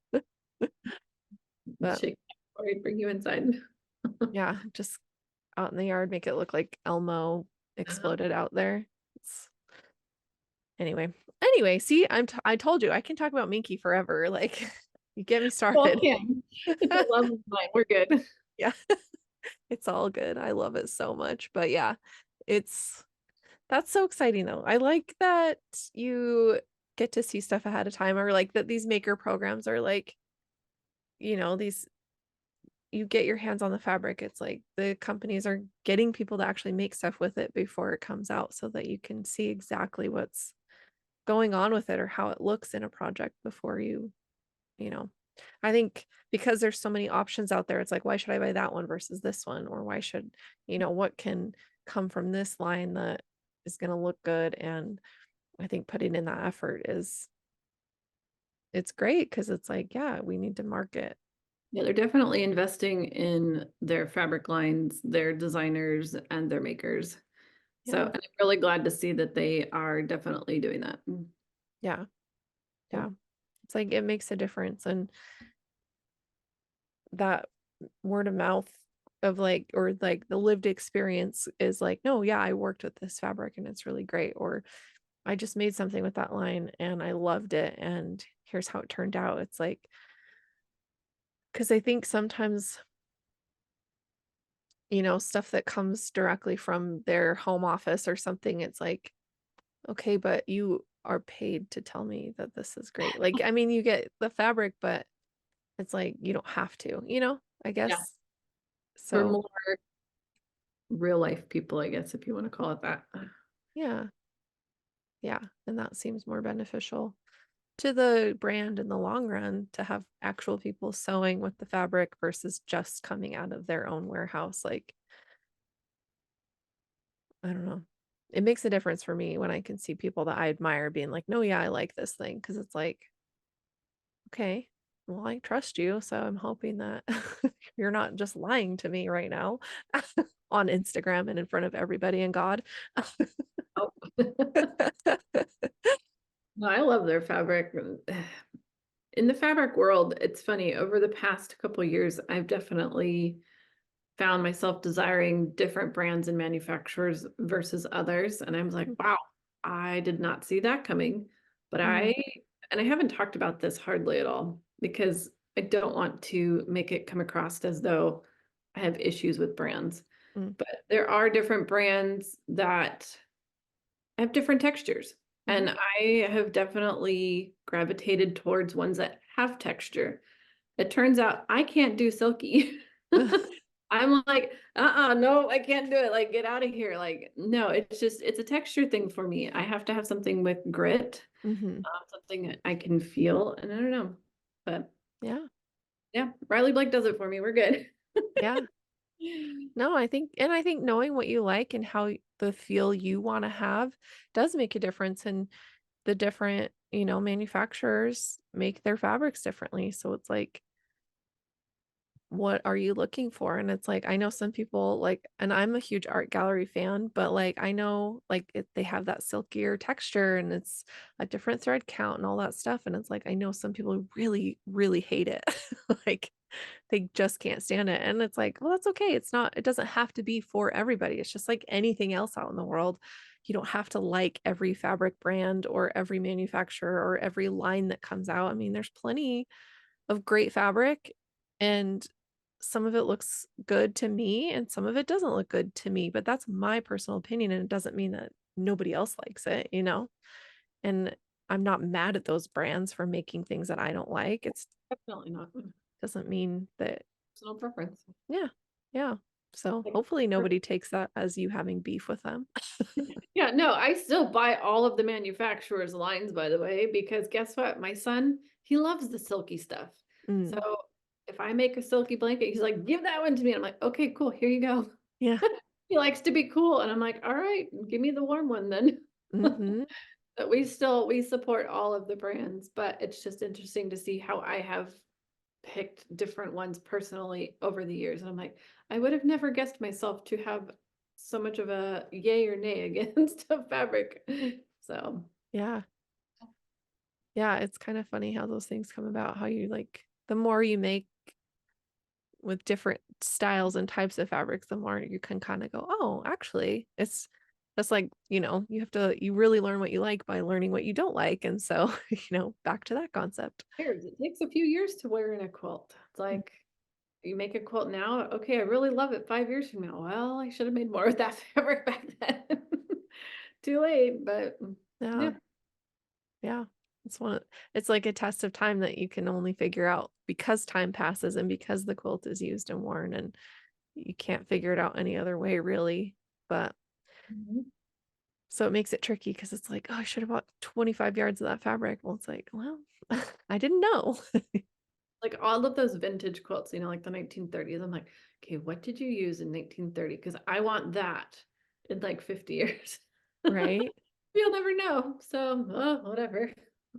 But Shake before I bring you inside. yeah, just out in the yard, make it look like Elmo exploded out there. It's... Anyway, see, I told you I can talk about Minky forever. Like, you get me Well, started. Kim, it's a love of mine. We're good. Yeah, it's all good. I love it so much. But yeah, it's that's so exciting though. I like that you get to see stuff ahead of time, or like that these maker programs are like, these you get your hands on the fabric. It's like the companies are getting people to actually make stuff with it before it comes out so that you can see exactly what's going on with it or how it looks in a project before you know. I think because there's so many options out there, it's like, why should I buy that one versus this one? Or why should, what can come from this line that is going to look good? And I think putting in that effort it's great because it's like, yeah, we need to market. Yeah, they're definitely investing in their fabric lines, their designers, and their makers. So Yeah. and I'm really glad to see that they are definitely doing that. Yeah. Yep. Yeah. It's like it makes a difference. And that word of mouth of like, or like the lived experience is like, no, yeah, I worked with this fabric and it's really great. Or I just made something with that line and I loved it. And here's how it turned out. It's like, because I think sometimes, stuff that comes directly from their home office or something, it's like, okay, but you are paid to tell me that this is great. Like, I mean, you get the fabric, but it's like, you don't have to, I Yeah. guess. For So, more real life people, I guess, if you want to call it that. yeah. Yeah. And that seems more beneficial to the brand in the long run to have actual people sewing with the fabric versus just coming out of their own warehouse. Like, I don't know. It makes a difference for me when I can see people that I admire being like, no, yeah, I like this thing. Cause it's like, okay, well, I trust you. So I'm hoping that you're not just lying to me right now on Instagram and in front of everybody and God. Oh. No, I love their fabric. In the fabric world, it's funny, over the past couple years, I've definitely found myself desiring different brands and manufacturers versus others. And I was like, wow, I did not see that coming. But Mm, and I haven't talked about this hardly at all because I don't want to make it come across as though I have issues with brands. mm, But there are different brands that have different textures. mhm. And I have definitely gravitated towards ones that have texture. It turns out I can't do silky. I'm like, no, I can't do it. Like, get out of here. Like, no, it's a texture thing for me. I have to have something with grit, Mhm. something that I can feel. And I don't know, but Yeah. yeah, Riley Blake does it for me. We're good. Yeah. No, I think knowing what you like and how the feel you wanna have does make a difference, and the different, manufacturers make their fabrics differently, so it's like, what are you looking for? And it's like, I know some people like, and I'm a huge art gallery fan, but like, I know like they have that silkier texture and it's a different thread count and all that stuff. And it's like, I know some people who really, really hate it. Like, they just can't stand it. And it's like, well, that's okay. It doesn't have to be for everybody. It's just like anything else out in the world. You don't have to like every fabric brand or every manufacturer or every line that comes out. I mean, there's plenty of great fabric, and some of it looks good to me and some of it doesn't look good to me, but that's my personal opinion and it doesn't mean that nobody else likes it. And I'm not mad at those brands for making things that I don't like. It's Definitely not. doesn't mean that. Personal preference. Yeah. Yeah. So Like, hopefully nobody takes that as you having beef with them. yeah, no, I still buy all of the manufacturers' lines, by the way, because guess what? My son, he loves the silky stuff. So Mm, if I make a silky blanket, he's like, give that one to me. And I'm like, okay, cool, here you go. yeah. He likes to be cool. And I'm like, all right, give me the warm one then. Mhm. But we support all of the brands, but it's just interesting to see how I have picked different ones personally over the years. And I'm like, I would have never guessed myself to have so much of a yay or nay against a fabric. So Yeah. Yeah, it's kind of funny how those things come about, how you like the more you make with different styles and types of fabrics, the more you can kind of go, oh, actually, it's that's like, you really learn what you like by learning what you don't like. And so, back to that concept. years, it takes a few years to wear in a quilt. It's Mm, like you make a quilt now, okay, I really love it 5 years from now. Well, I should have made more of that fabric back then. Too late, but yeah, yeah. yeah. It's like a test of time that you can only figure out because time passes and because the quilt is used and worn and you can't figure it out any other way really. But Mhm. so it makes it tricky because it's like, oh, I should have bought 25 yards of that fabric. Well, it's like, well, I didn't know. Like all of those vintage quilts, like the 1930s. I'm like, okay, what did you use in 1930? Because I want that in like 50 years. Right? You'll never know. So, whatever.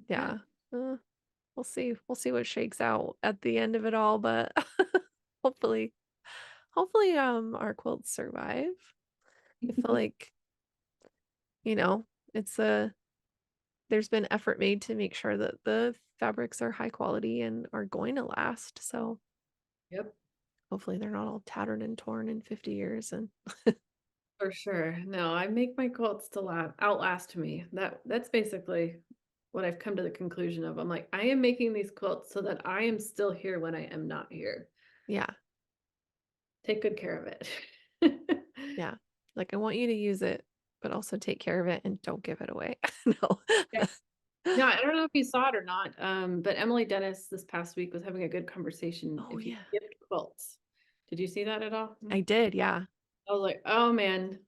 Yeah. Uh, we'll see. We'll see what shakes out at the end of it all, but hopefully, our quilts survive. I feel like, you know, it's a there's been effort made to make sure that the fabrics are high quality and are going to last. So Yep, hopefully they're not all tattered and torn in 50 years and for sure. No, I make my quilts to outlast me. That's basically what I've come to the conclusion of. I'm like, I am making these quilts so that I am still here when I am not here. yeah, Take good care of it. yeah. Like I want you to use it, but also take care of it and don't give it away. No. Yeah, I don't know if you saw it or not, but Emily Dennis this past week was having a good conversation Oh if you yeah. gift quilts. Did you see that at all? I did, yeah. I was like, oh man,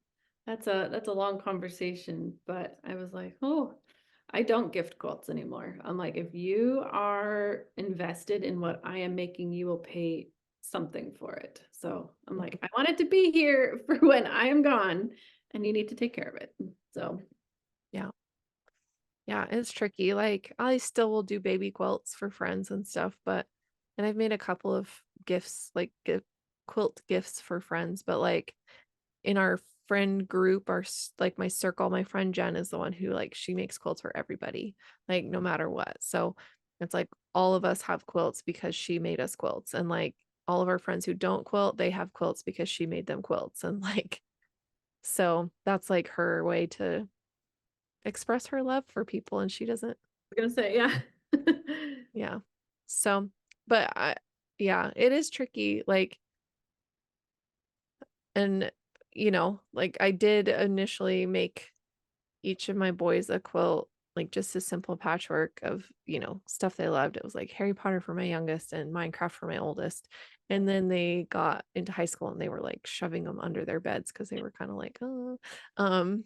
that's a long conversation. But I was like, oh, I don't gift quilts anymore. I'm like, if you are invested in what I am making, you will pay something for it. So I'm Mhm. like, I want it to be here for when I am gone, and you need to take care of it. So Yeah. Yeah, it's tricky. Like I still will do baby quilts for friends and stuff, but and I've made a couple of gifts, like quilt gifts for friends, but like in our friend group, like my circle, my friend Jen is the one who like she makes quilts for everybody, like no matter what. So it's like all of us have quilts because she made us quilts, and like all of our friends who don't quilt, they have quilts because she made them quilts, and like so that's like her way to express her love for people, and she doesn't. I'm gonna say, yeah. Yeah. So, but yeah, it is tricky. Like, and like I did initially make each of my boys a quilt, like just a simple patchwork of, stuff they loved. It was like Harry Potter for my youngest and Minecraft for my oldest. And then they got into high school and they were like shoving them under their beds because they were kind of like, oh. Um,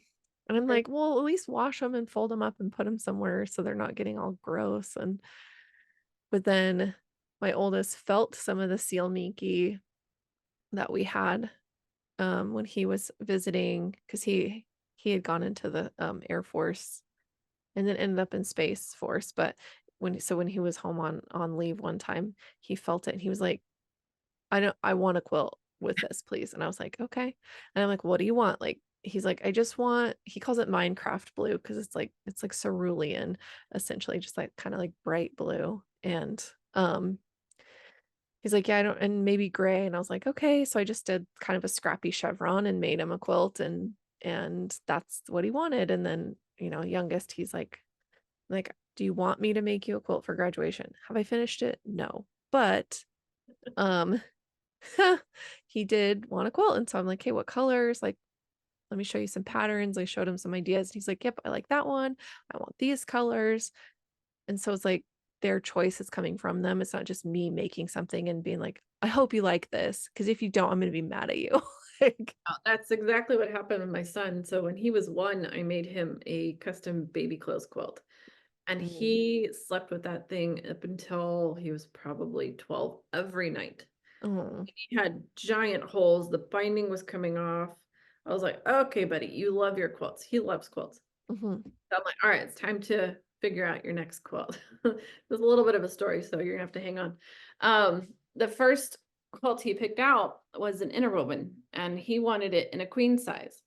and I'm like, well, at least wash them and fold them up and put them somewhere so they're not getting all gross. And but then my oldest felt some of the seal minky that we had when he was visiting because he had gone into the Air Force and then ended up in Space Force. But when he was home on leave one time, he felt it and he was like, I want a quilt with this, please. And I was like, okay. And I'm like, what do you want? Like, he's like, I just want, he calls it Minecraft blue because it's like cerulean, essentially, just like kind of like bright blue. And he's like, yeah, I don't, and maybe gray. And I was like, okay. So I just did kind of a scrappy chevron and made him a quilt and that's what he wanted. And then, youngest, he's like, do you want me to make you a quilt for graduation? Have I finished it? No. But um he did want a quilt. And so I'm like, hey, what colors? Like, let me show you some patterns. I showed him some ideas. And he's like, yep, I like that one. I want these colors. And so it's like their choice is coming from them. It's not just me making something and being like, I hope you like this. Because if you don't, I'm going to be mad at you. Like, That's exactly what happened with my son. So when he was 1, I made him a custom baby clothes quilt. And mm, he slept with that thing up until he was probably 12 every night. oh, He had giant holes. The binding was coming off. I was like, okay, buddy, you love your quilts. He loves quilts. mhm. So I'm like, all right, it's time to figure out your next quilt. There's a little bit of a story, so you're gonna have to hang on. The first quilt he picked out was an interwoven, and he wanted it in a queen size.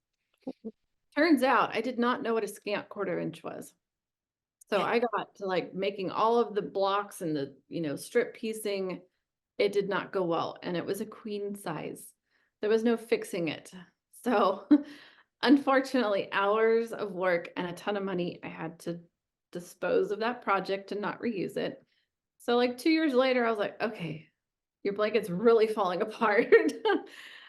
Turns out I did not know what a scant quarter-inch was. So I got to like making all of the blocks and the, strip piecing. It did not go well, and it was a queen size. There was no fixing it. So unfortunately, hours of work and a ton of money, I had to dispose of that project and not reuse it. So like 2 years later, I was like, okay, your blanket's really falling apart.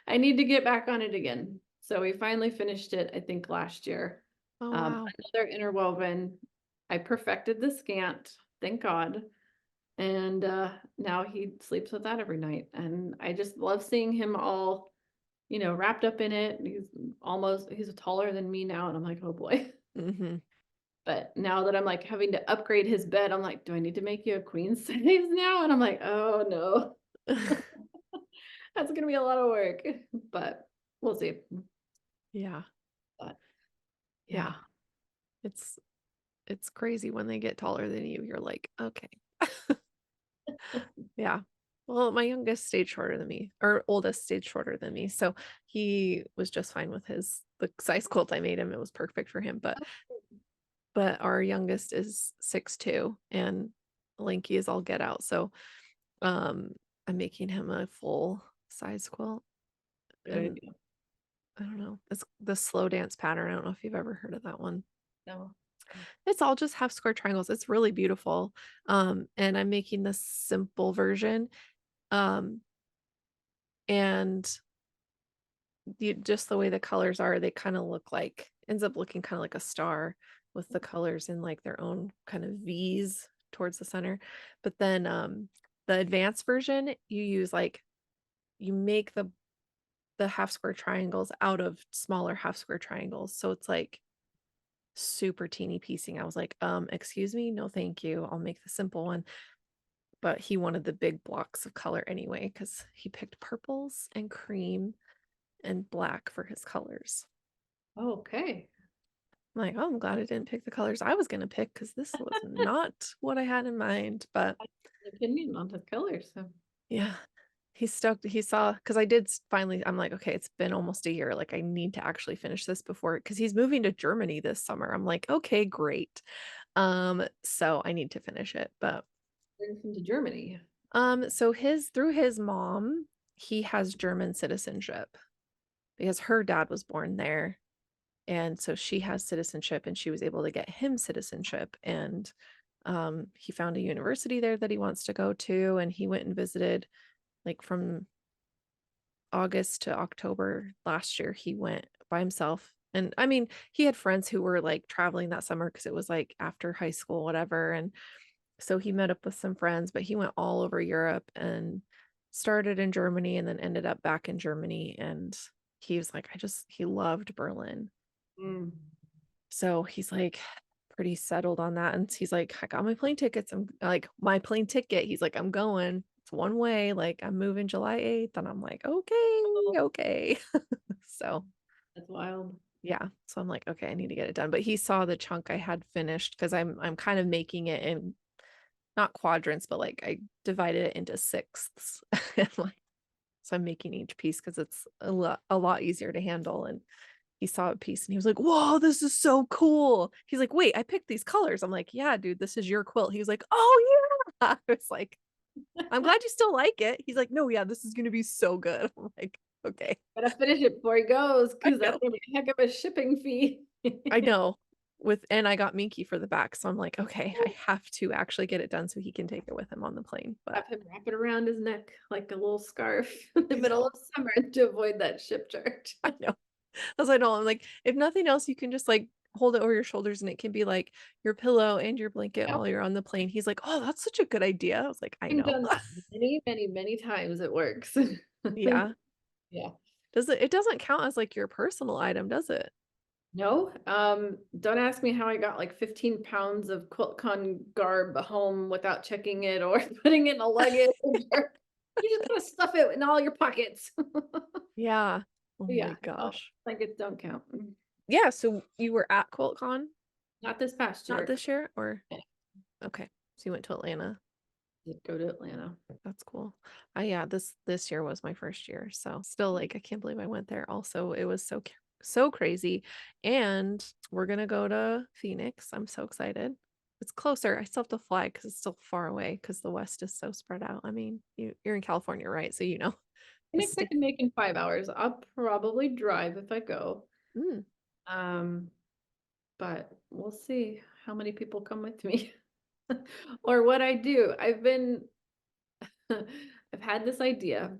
I need to get back on it again. So we finally finished it, I think last year. Oh, wow. Another interwoven. I perfected the scant, thank God. And now he sleeps with that every night. And I just love seeing him all, wrapped up in it. He's taller than me now. And I'm like, oh boy. Hmm. But now that I'm like having to upgrade his bed, I'm like, do I need to make you a queen size now? And I'm like, oh no, that's gonna be a lot of work. But we'll see. Yeah. But Yeah. yeah. It's crazy when they get taller than you. You're like, okay. Yeah. Well, my youngest stayed shorter than me, or oldest stayed shorter than me. So he was just fine with the size quilt I made him. It was perfect for him. But our youngest is 6'2" and lanky as all get out. So I'm making him a full size quilt. Good And idea. I don't know. It's the slow dance pattern. I don't know if you've ever heard of that one. No. It's all just half square triangles. It's really beautiful. And I'm making the simple version. Um, and just the way the colors are, they kind of look like ends up looking kind of like a star with the colors in like their own kind of V's towards the center. But then the advanced version, you make the half square triangles out of smaller half square triangles. So it's like super teeny piecing. I was like, excuse me, no thank you. I'll make the simple one. But he wanted the big blocks of color anyway, because he picked purples and cream and black for his colors. Okay. I'm like, oh, I'm glad I didn't pick the colors I was gonna pick because this was not what I had in mind. But Opinion on the colors. So yeah, he's stoked. He saw because I did finally, I'm like, okay, it's been almost a year. Like, I need to actually finish this before because he's moving to Germany this summer. I'm like, okay, great. So I need to finish it. But brings him to Germany. so his through his mom, he has German citizenship because her dad was born there. And so she has citizenship and she was able to get him citizenship. And he found a university there that he wants to go to. And he went and visited like from August to October last year. He went by himself. And I mean, he had friends who were like traveling that summer because it was like after high school, whatever. And so he met up with some friends, but he went all over Europe and started in Germany and then ended up back in Germany. And he was like, he loved Berlin. Mm. So he's like pretty settled on that. And he's like, I got my plane tickets. I'm like, my plane ticket. He's like, I'm going. It's one way. Like, I'm moving July 8th. And I'm like, okay, Oh, okay. So that's wild. yeah. So I'm like, okay, I need to get it done. But he saw the chunk I had finished because I'm kind of making it in not quadrants, but like I divided it into sixths. And like, so I'm making each piece because it's a lot easier to handle. And he saw a piece and he was like, whoa, this is so cool. He's like, wait, I picked these colors. I'm like, yeah, dude, this is your quilt. He was like, oh yeah. I was like, I'm glad you still like it. He's like, no, yeah, this is gonna be so good. I'm like, okay. Gotta finish it before he goes, I because that's know. gonna be a heck of a shipping fee. I know. And I got Minky for the back. So I'm like, okay, I have to actually get it done so he can take it with him on the plane. But Have him wrap it around his neck like a little scarf in the I know. middle of summer to avoid that ship charge. I know. As I know, I'm like, if nothing else, you can just like hold it over your shoulders and it can be like your pillow and your blanket Yep. while you're on the plane. He's like, oh, that's such a good idea. I was like, I I've know. done that many, many, many times. It works. Yeah. Yeah. It doesn't count as like your personal item, does it? No, don't ask me how I got like 15 pounds of QuiltCon garb home without checking it or putting it in a luggage. You just gotta stuff it in all your pockets. Yeah. Oh Yeah, my no, gosh. like it don't count. Yeah, so you were at QuiltCon, Not this past not year. this year, or I okay. So you went to Atlanta. did go to Atlanta. That's cool. Yeah, this year was my first year. So still like I can't believe I went there. Also, it was so crazy. And we're gonna go to Phoenix. I'm so excited. It's closer. I still have to fly because it's still far away because the West is so spread out. I mean, you're in California, right? So you know the Phoenix I state. can make in 5 hours. I'll probably drive if I go. Mm, Um, but we'll see how many people come with me or what I do. I've had this idea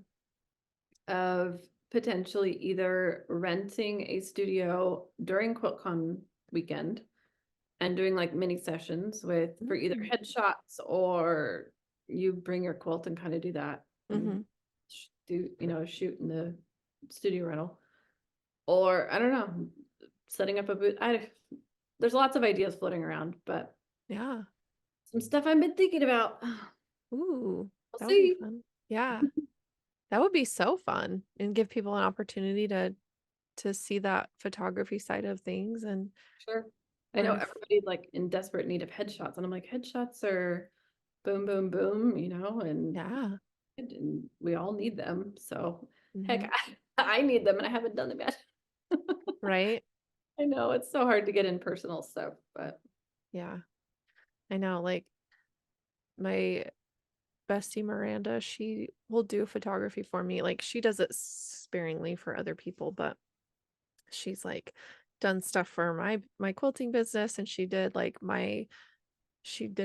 of potentially either renting a studio during QuiltCon weekend and doing like mini sessions with for either mm, headshots or you bring your quilt and kind of do that and mm-hmm. do, shoot in the studio rental. Or I don't know, setting up a booth. There's lots of ideas floating around, but Yeah. some stuff I've been thinking about. Ooh, We'll that would be see. fun. Yeah. That would be so fun and give people an opportunity to see that photography side of things and Sure. I know learn. everybody's like in desperate need of headshots, and I'm like, headshots are boom, boom, boom, Yeah. and we all need them. So heck, Hmm. I need them and I haven't done them yet. Right. I know it's so hard to get in personal stuff, but Yeah. I know. Like my bestie Miranda, she will do photography for me. Like she does it sparingly for other people, but she's like done stuff for my quilting business and she did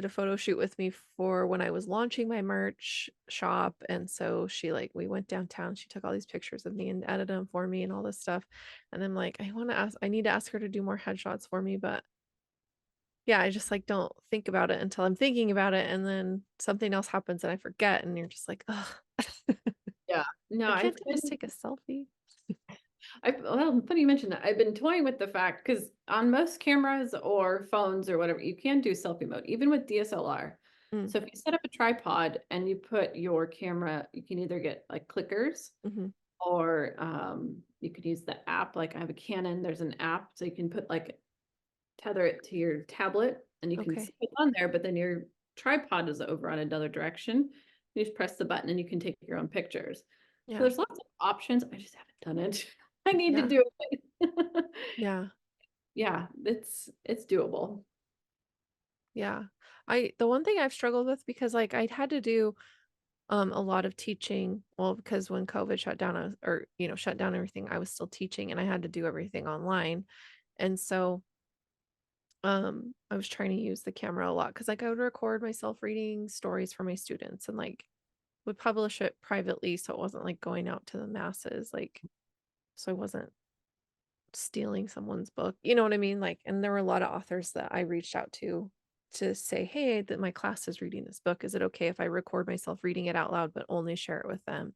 a photo shoot with me for when I was launching my merch shop. And so we went downtown. She took all these pictures of me and edited them for me and all this stuff. And I'm like, I need to ask her to do more headshots for me. But yeah, I just like don't think about it until I'm thinking about it. And then something else happens and I forget. And you're just like, ugh, yeah, no, I can't I just take a selfie. well, funny you mentioned that. I've been toying with the fact because on most cameras or phones or whatever, you can do selfie mode, even with DSLR. Mm, So if you set up a tripod and you put your camera, you can either get like clickers hmm. or you could use the app. Like I have a Canon, there's an app, so you can put like tether it to your tablet and you can see Okay. it on there, but then your tripod is over on another direction. You just press the button and you can take your own pictures. So Yeah. there's lots of options. I just haven't done it. I need to Yeah. do it. Yeah. Yeah, it's doable. Yeah. The one thing I've struggled with because like I'd had to do a lot of teaching, well, because when COVID shut down, shut down everything, I was still teaching and I had to do everything online. And so I was trying to use the camera a lot because like I would record myself reading stories for my students and like would publish it privately so it wasn't like going out to the masses, like so I wasn't stealing someone's book. You know what I mean? Like, and there were a lot of authors that I reached out to to say, hey, that my class is reading this book. Is it okay if I record myself reading it out loud, but only share it with them?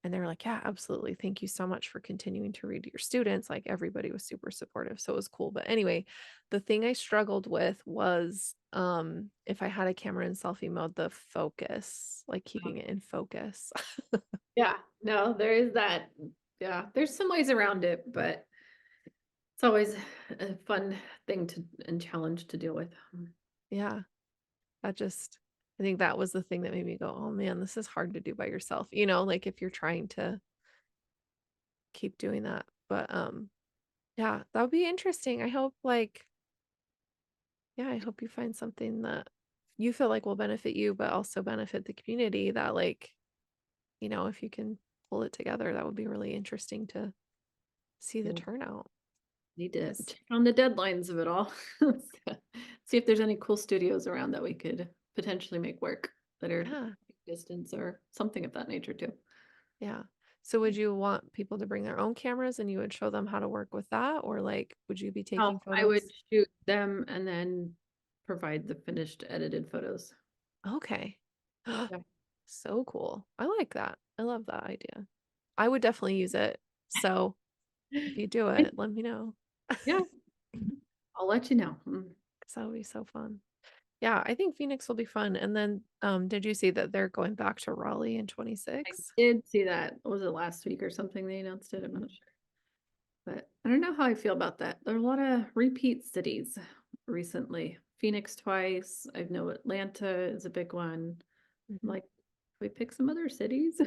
And they were like, yeah, absolutely. Thank you so much for continuing to read to your students. Like everybody was super supportive. So it was cool. But anyway, the thing I struggled with was if I had a camera in selfie mode, the focus, like keeping it in focus. Yeah, no, there is that. Yeah, there's some ways around it, but it's always a fun thing to and challenge to deal with. Yeah. That just I think that was the thing that made me go, oh man, this is hard to do by yourself. You know, like if you're trying to keep doing that. But yeah, that would be interesting. I hope like yeah, I hope you find something that you feel like will benefit you, but also benefit the community that like, if you can pull it together, that would be really interesting to see the Yeah. turnout. Need to 'Cause check on the deadlines of it all. See if there's any cool studios around that we could potentially make work that are yeah, distance or something of that nature too. yeah. So would you want people to bring their own cameras and you would show them how to work with that? Or like would you be taking I would photos? shoot them and then provide the finished edited photos. Okay. Yeah. So cool. I like that. I love that idea. I would definitely use it. So if you do it, let me know. Yeah, I'll let you know. Because that would be so fun. Yeah, I think Phoenix will be fun. And then did you see that they're going back to Raleigh in I 26? did see that. Was it last week or something they announced it? I'm not sure. But I don't know how I feel about that. There are a lot of repeat cities recently. Phoenix twice. I know Atlanta is a big one. I'm Mhm. like, can we pick some other cities?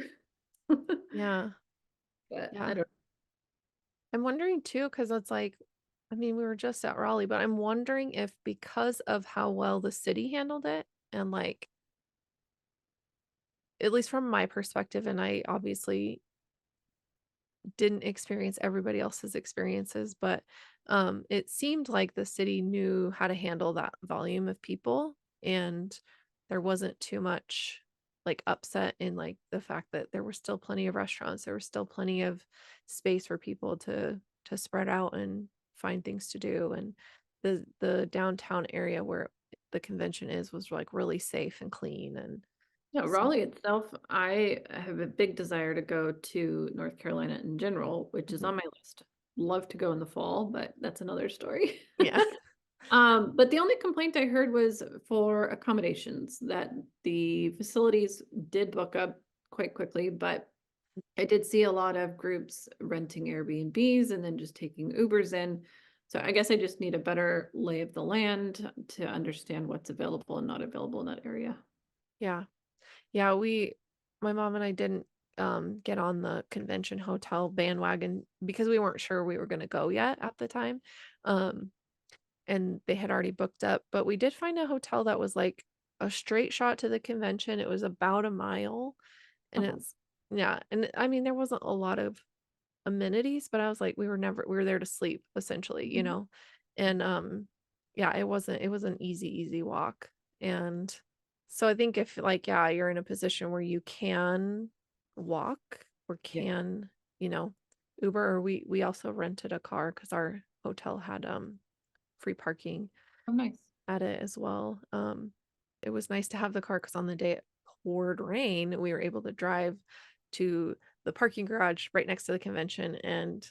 Yeah. But I Yeah. don't. I'm wondering too, because it's like, I mean, we were just at Raleigh, but I'm wondering if because of how well the city handled it and like, at least from my perspective, and I obviously didn't experience everybody else's experiences, but it seemed like the city knew how to handle that volume of people, and there wasn't too much like upset in like the fact that there were still plenty of restaurants, there was still plenty of space for people to spread out and find things to do, and the downtown area where the convention is was like really safe and clean, and No, so Raleigh itself, I have a big desire to go to North Carolina in general, which is mhm. on my list. Love to go in the fall, but that's another story. Yeah. But the only complaint I heard was for accommodations, that the facilities did book up quite quickly, but I did see a lot of groups renting Airbnbs and then just taking Ubers in. So I guess I just need a better lay of the land to understand what's available and not available in that area. Yeah. Yeah, my mom and I didn't get on the convention hotel bandwagon because we weren't sure we were going to go yet at the time. Um, and they had already booked up, but we did find a hotel that was like a straight shot to the convention. It was about a mile and Uh-huh. it's yeah, and I mean there wasn't a lot of amenities, but I was like we were there to sleep essentially, you Mhm. know. And yeah, it was an easy walk. And so I think if like yeah, you're in a position where you can walk or Yeah. can, you know, Uber or we also rented a car cuz our hotel had free parking Oh, nice. at it as well. It was nice to have the car cuz on the day it poured rain, we were able to drive to the parking garage right next to the convention and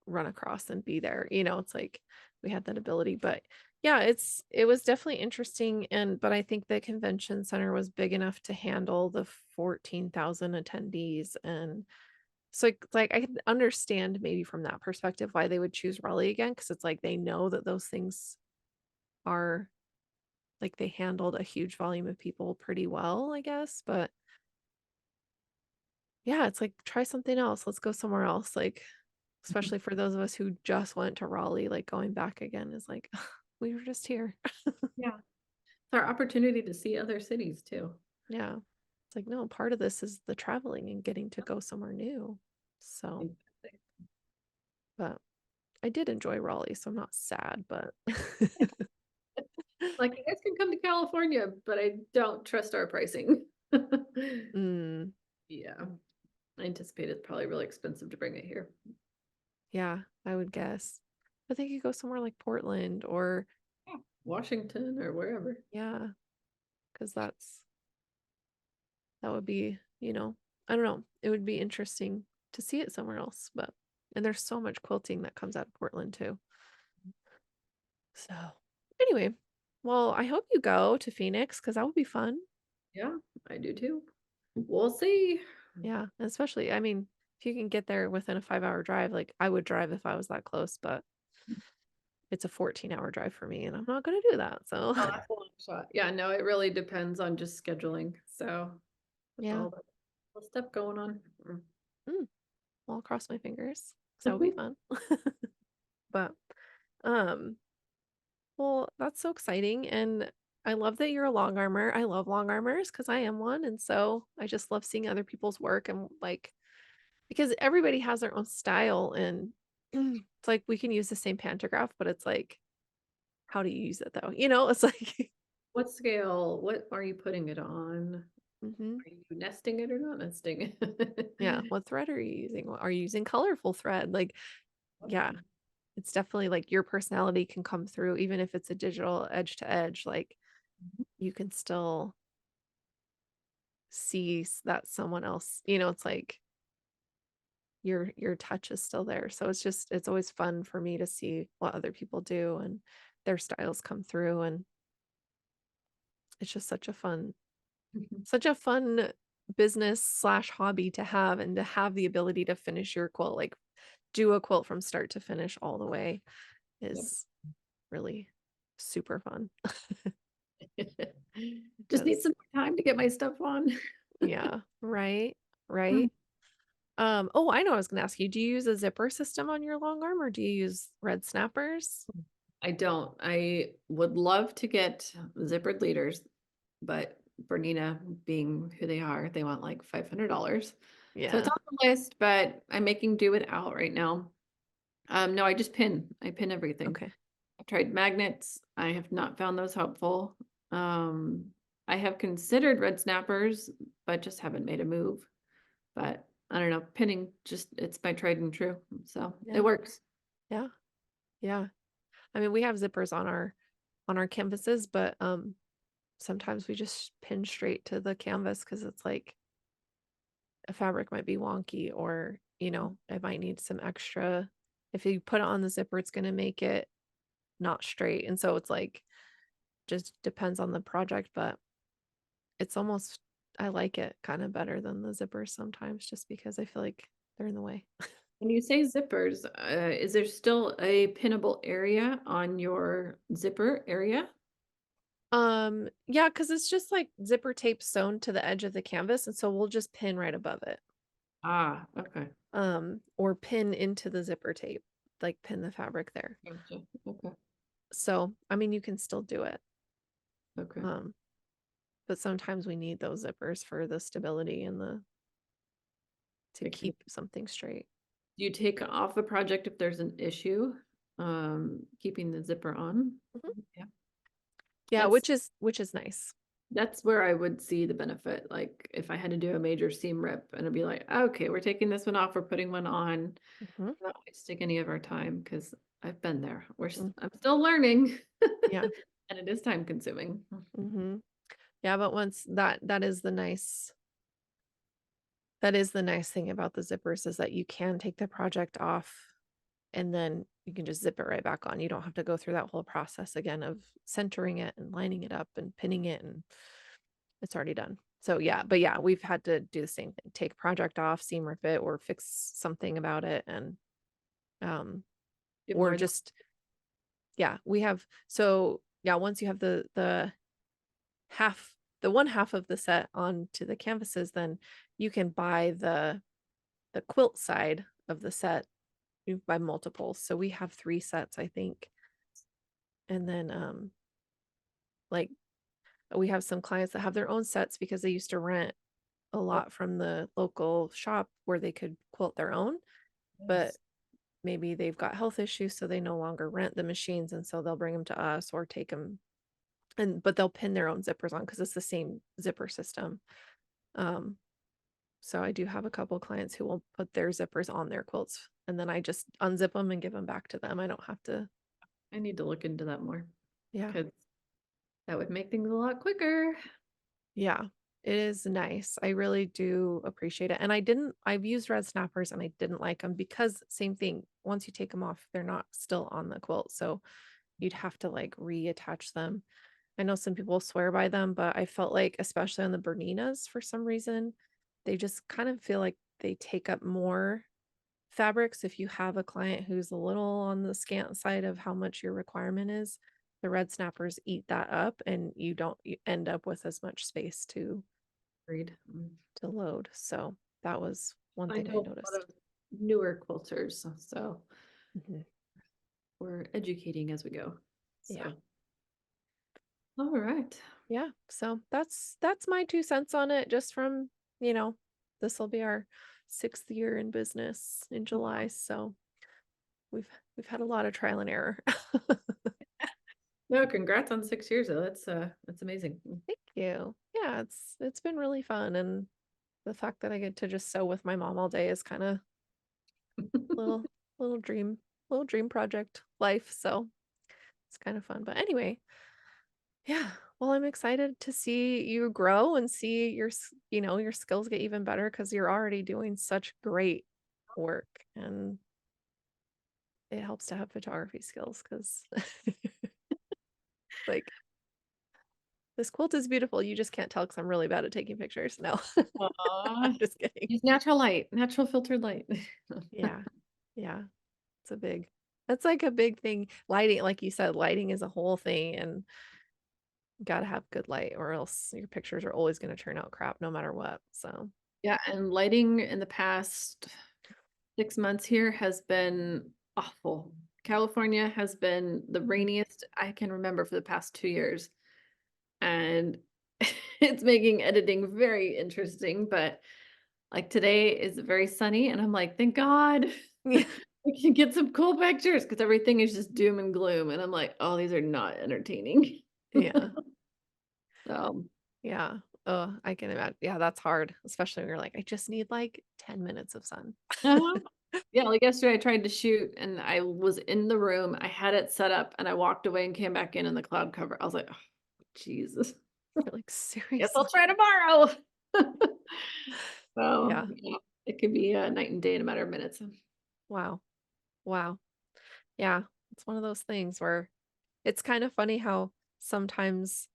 run across and be there. You know, it's like we had that ability. But yeah, it was definitely interesting. And but I think the convention center was big enough to handle the 14,000 attendees. And so like I can understand maybe from that perspective why they would choose Raleigh again, because it's like they know that those things are like they handled a huge volume of people pretty well, I guess. But yeah, it's like try something else. Let's go somewhere else. Like Mhm. especially for those of us who just went to Raleigh, like going back again is like, we were just here. Yeah. It's our opportunity to see other cities too. Yeah. It's like, no, part of this is the traveling and getting to go somewhere new. So, Exactly. but I did enjoy Raleigh, so I'm not sad, but Like, you guys can come to California, but I don't trust our pricing. mm, Yeah. I anticipate it's probably really expensive to bring it here. yeah, I would guess. But they could go somewhere like Portland or Yeah. Washington or wherever. Yeah, because that would be, I don't know. It would be interesting to see it somewhere else, but and there's so much quilting that comes out of Portland too. So, anyway, well, I hope you go to Phoenix because that would be fun. Yeah, I do too. We'll see. Yeah, especially, I mean, if you can get there within a 5-hour drive, like I would drive if I was that close, but it's a 14-hour drive for me and I'm not going to do that. So, Oh, that's a long shot. Yeah, no, it really depends on just scheduling. So with yeah, all the stuff going on. mm, well, I'll cross my fingers because that would be fun. But, um, well, that's so exciting. And I love that you're a long armor. I love long armors because I am one. And so I just love seeing other people's work and like, because everybody has their own style. And it's like we can use the same pantograph, but it's like, how do you use it though? It's like, What scale? What are you putting it on? mhm. Are you nesting it or not nesting Yeah. it? What thread are you using? Are you using colorful thread? Like, yeah, it's definitely like your personality can come through, even if it's a digital edge to edge. Like, you can still see that someone else, it's like your touch is still there. So it's always fun for me to see what other people do and their styles come through. And it's just such a fun business slash hobby to have, and to have the ability to finish your quilt, like do a quilt from start to finish all the way Yep. is really super fun. Just need Because some more time to get my stuff on. yeah, right, right. Oh, I know, I was gonna ask you, do you use a zipper system on your long arm or do you use red snappers? I don't. I would love to get zippered leaders, but Bernina being who they are, they want like $500. So it's Yeah. on the list, but I'm making do without right now. No, I just pin. I pin everything. Okay. I've tried magnets. I have not found those helpful. Um, I have considered red snappers, but just haven't made a move. But I don't know, pinning just it's my tried and true. So it Yeah. works. Yeah. Yeah. I mean, we have zippers on our canvases, but sometimes we just pin straight to the canvas because it's like a fabric might be wonky, or it might need some extra. If you put it on the zipper, it's going to make it not straight. And so it's like just depends on the project, but it's almost, I like it kind of better than the zippers sometimes just because I feel like they're in the way. When you say zippers, is there still a pinnable area on your zipper area? Yeah, because it's just like zipper tape sewn to the edge of the canvas, and so we'll just pin right above it. Ah, okay. Or pin into the zipper tape, like pin the fabric there. Gotcha. Okay. So, I mean, you can still do it. Okay. Um, but sometimes we need those zippers for the stability and the to Making, keep something straight. do you take off a project if there's an issue? Keeping the zipper on? Mhm. Yeah. Yeah, That's which is nice. that's where I would see the benefit. Like if I had to do a major seam rip and it'd be like, okay, we're taking this one off, we're putting one on, Mhm. not wasting any of our time because I've been there. Mm. I'm still learning. Yeah. And it is time consuming. Mhm. Yeah, but once that is the nice thing about the zippers is that you can take the project off and then you can just zip it right back on. You don't have to go through that whole process again of centering it and lining it up and pinning it, and it's already done. So yeah, but yeah, we've had to do the same thing. Take project off, seam rip it, or fix something about it, and um Get or more than just yeah, we have so yeah, once you have the one half of the set onto the canvases, then you can buy the quilt side of the set. You buy multiples. So we have 3 sets, I think. And then like we have some clients that have their own sets because they used to rent a lot from the local shop where they could quilt their own, but yes. maybe they've got health issues so they no longer rent the machines, and so they'll bring them to us or take them, but they'll pin their own zippers on because it's the same zipper system. Um so I do have a couple clients who will put their zippers on their quilts, and then I just unzip them and give them back to them. I don't have to. I need to look into that more. Yeah. because that would make things a lot quicker. Yeah. It is nice. I really do appreciate it. And I've used red snappers and I didn't like them because same thing. Once you take them off, they're not still on the quilt. So you'd have to like reattach them. I know some people swear by them, but I felt like, especially on the Berninas, for some reason, they just kind of feel like they take up more fabrics. If you have a client who's a little on the scant side of how much your requirement is, the red snappers eat that up and you end up with as much space Agreed. to load. So that was one I thing I know a lot noticed. of newer quilters, so Mhm. we're educating as we go. Yeah. So, all right. Yeah. So that's my 2 cents on it, just from, you know, this will be our 6th year in business in July. So we've we've had a lot of trial and error. No, congrats on 6 years though. That's amazing. Thank you. Yeah, it's been really fun, and the fact that I get to just sew with my mom all day is kind of little little dream little dream project life. So it's kind of fun. But anyway, yeah. Well, I'm excited to see you grow and see your skills get even better because you're already doing such great work, and it helps to have photography skills because like this quilt is beautiful. You just can't tell because I'm really bad at taking pictures. No, Aw. I'm just kidding. Use natural light, natural filtered light. Yeah. Yeah. It's that's like a big thing. Lighting, like you said, lighting is a whole thing, and gotta have good light or else your pictures are always going to turn out crap no matter what. So, Yeah, and lighting in the past 6 months here has been awful. California has been the mm, rainiest I can remember for the past 2 years. And it's making editing very interesting. But like today is very sunny, and I'm like, thank God yeah. we can get some cool pictures because everything is just doom and gloom. And I'm like, oh, these are not entertaining. Yeah. So, Yeah. Oh, I can imagine. Yeah, that's hard, especially when you're like, I just need like 10 minutes of sun. uh-huh. Yeah, like yesterday I tried to shoot and I was in the room, I had it set up, and I walked away and came back in the cloud cover. I was like, oh, Jesus. You're like, Guess I'll seriously? try tomorrow. So, Yeah. yeah, it could be night and day in a matter of minutes. Wow. Wow. Yeah. It's one of those things where it's kind of funny how sometimes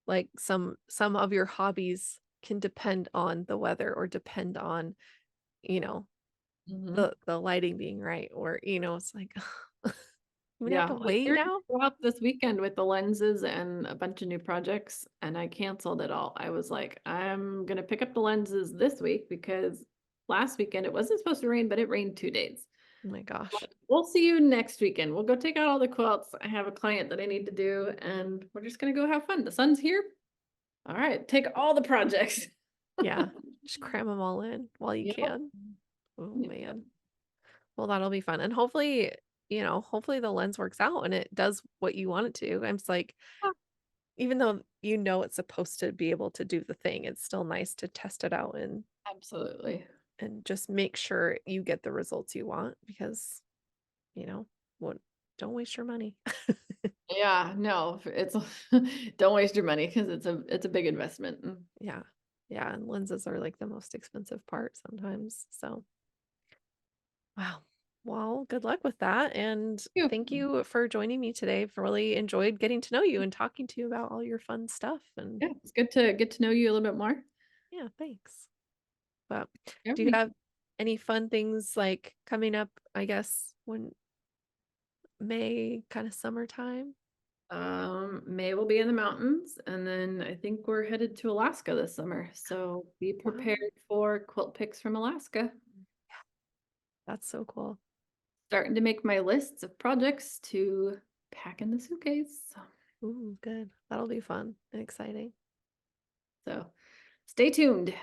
like some of your hobbies can depend on the weather or depend on, you know, Mhm. the lighting being right, or it's like I'm gonna have Yeah, to like we wait were now. go out this weekend with the lenses and a bunch of new projects, and I canceled it all. I was like, I'm gonna pick up the lenses this week because last weekend it wasn't supposed to rain, but it rained 2 days. Oh my gosh. Like, we'll see you next weekend. We'll go take out all the quilts. I have a client that I need to do, and we're just gonna go have fun. The sun's here. All right, take all the projects. Yeah. Just cram them all in while you Yep. can. Oh Yep. man. Well, that'll be fun. And hopefully, hopefully the lens works out and it does what you want it to. I'm just like, Yeah, even though it's supposed to be able to do the thing, it's still nice to test it out absolutely. and just make sure you get the results you want because, you know, what don't waste your money. Yeah, no, it's don't waste your money because it's a big investment. Yeah. Yeah. And lenses are like the most expensive part sometimes. So, wow. Well, good luck with that. And You. thank you for joining me today. I've really enjoyed getting to know you and talking to you about all your fun stuff. And Yeah, it's good to get to know you a little bit more. yeah, thanks. But do you Every have any fun things like coming up, I guess, when May kind of summertime? May will be in the mountains, and then I think we're headed to Alaska this summer. So be Wow. prepared for quilt picks from Alaska. That's so cool. Starting to make my lists of projects to pack in the suitcase. Ooh, good. That'll be fun and exciting. So stay tuned.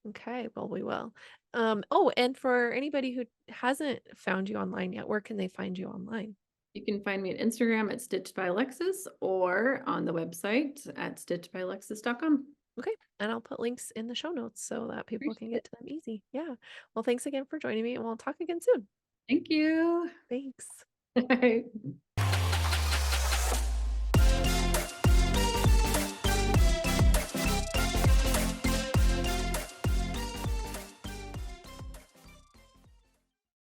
Okay, well, we will. Oh, and for anybody who hasn't found you online yet, where can they find you online? You can find me on Instagram at Stitched by Alexis or on the website at stitchedbyalexis.com. Okay, and I'll put links in the show notes so that people can Appreciate get to them easy. Yeah. Well, thanks again for joining me, and we'll talk again soon. it. Thank you. Thanks. Bye.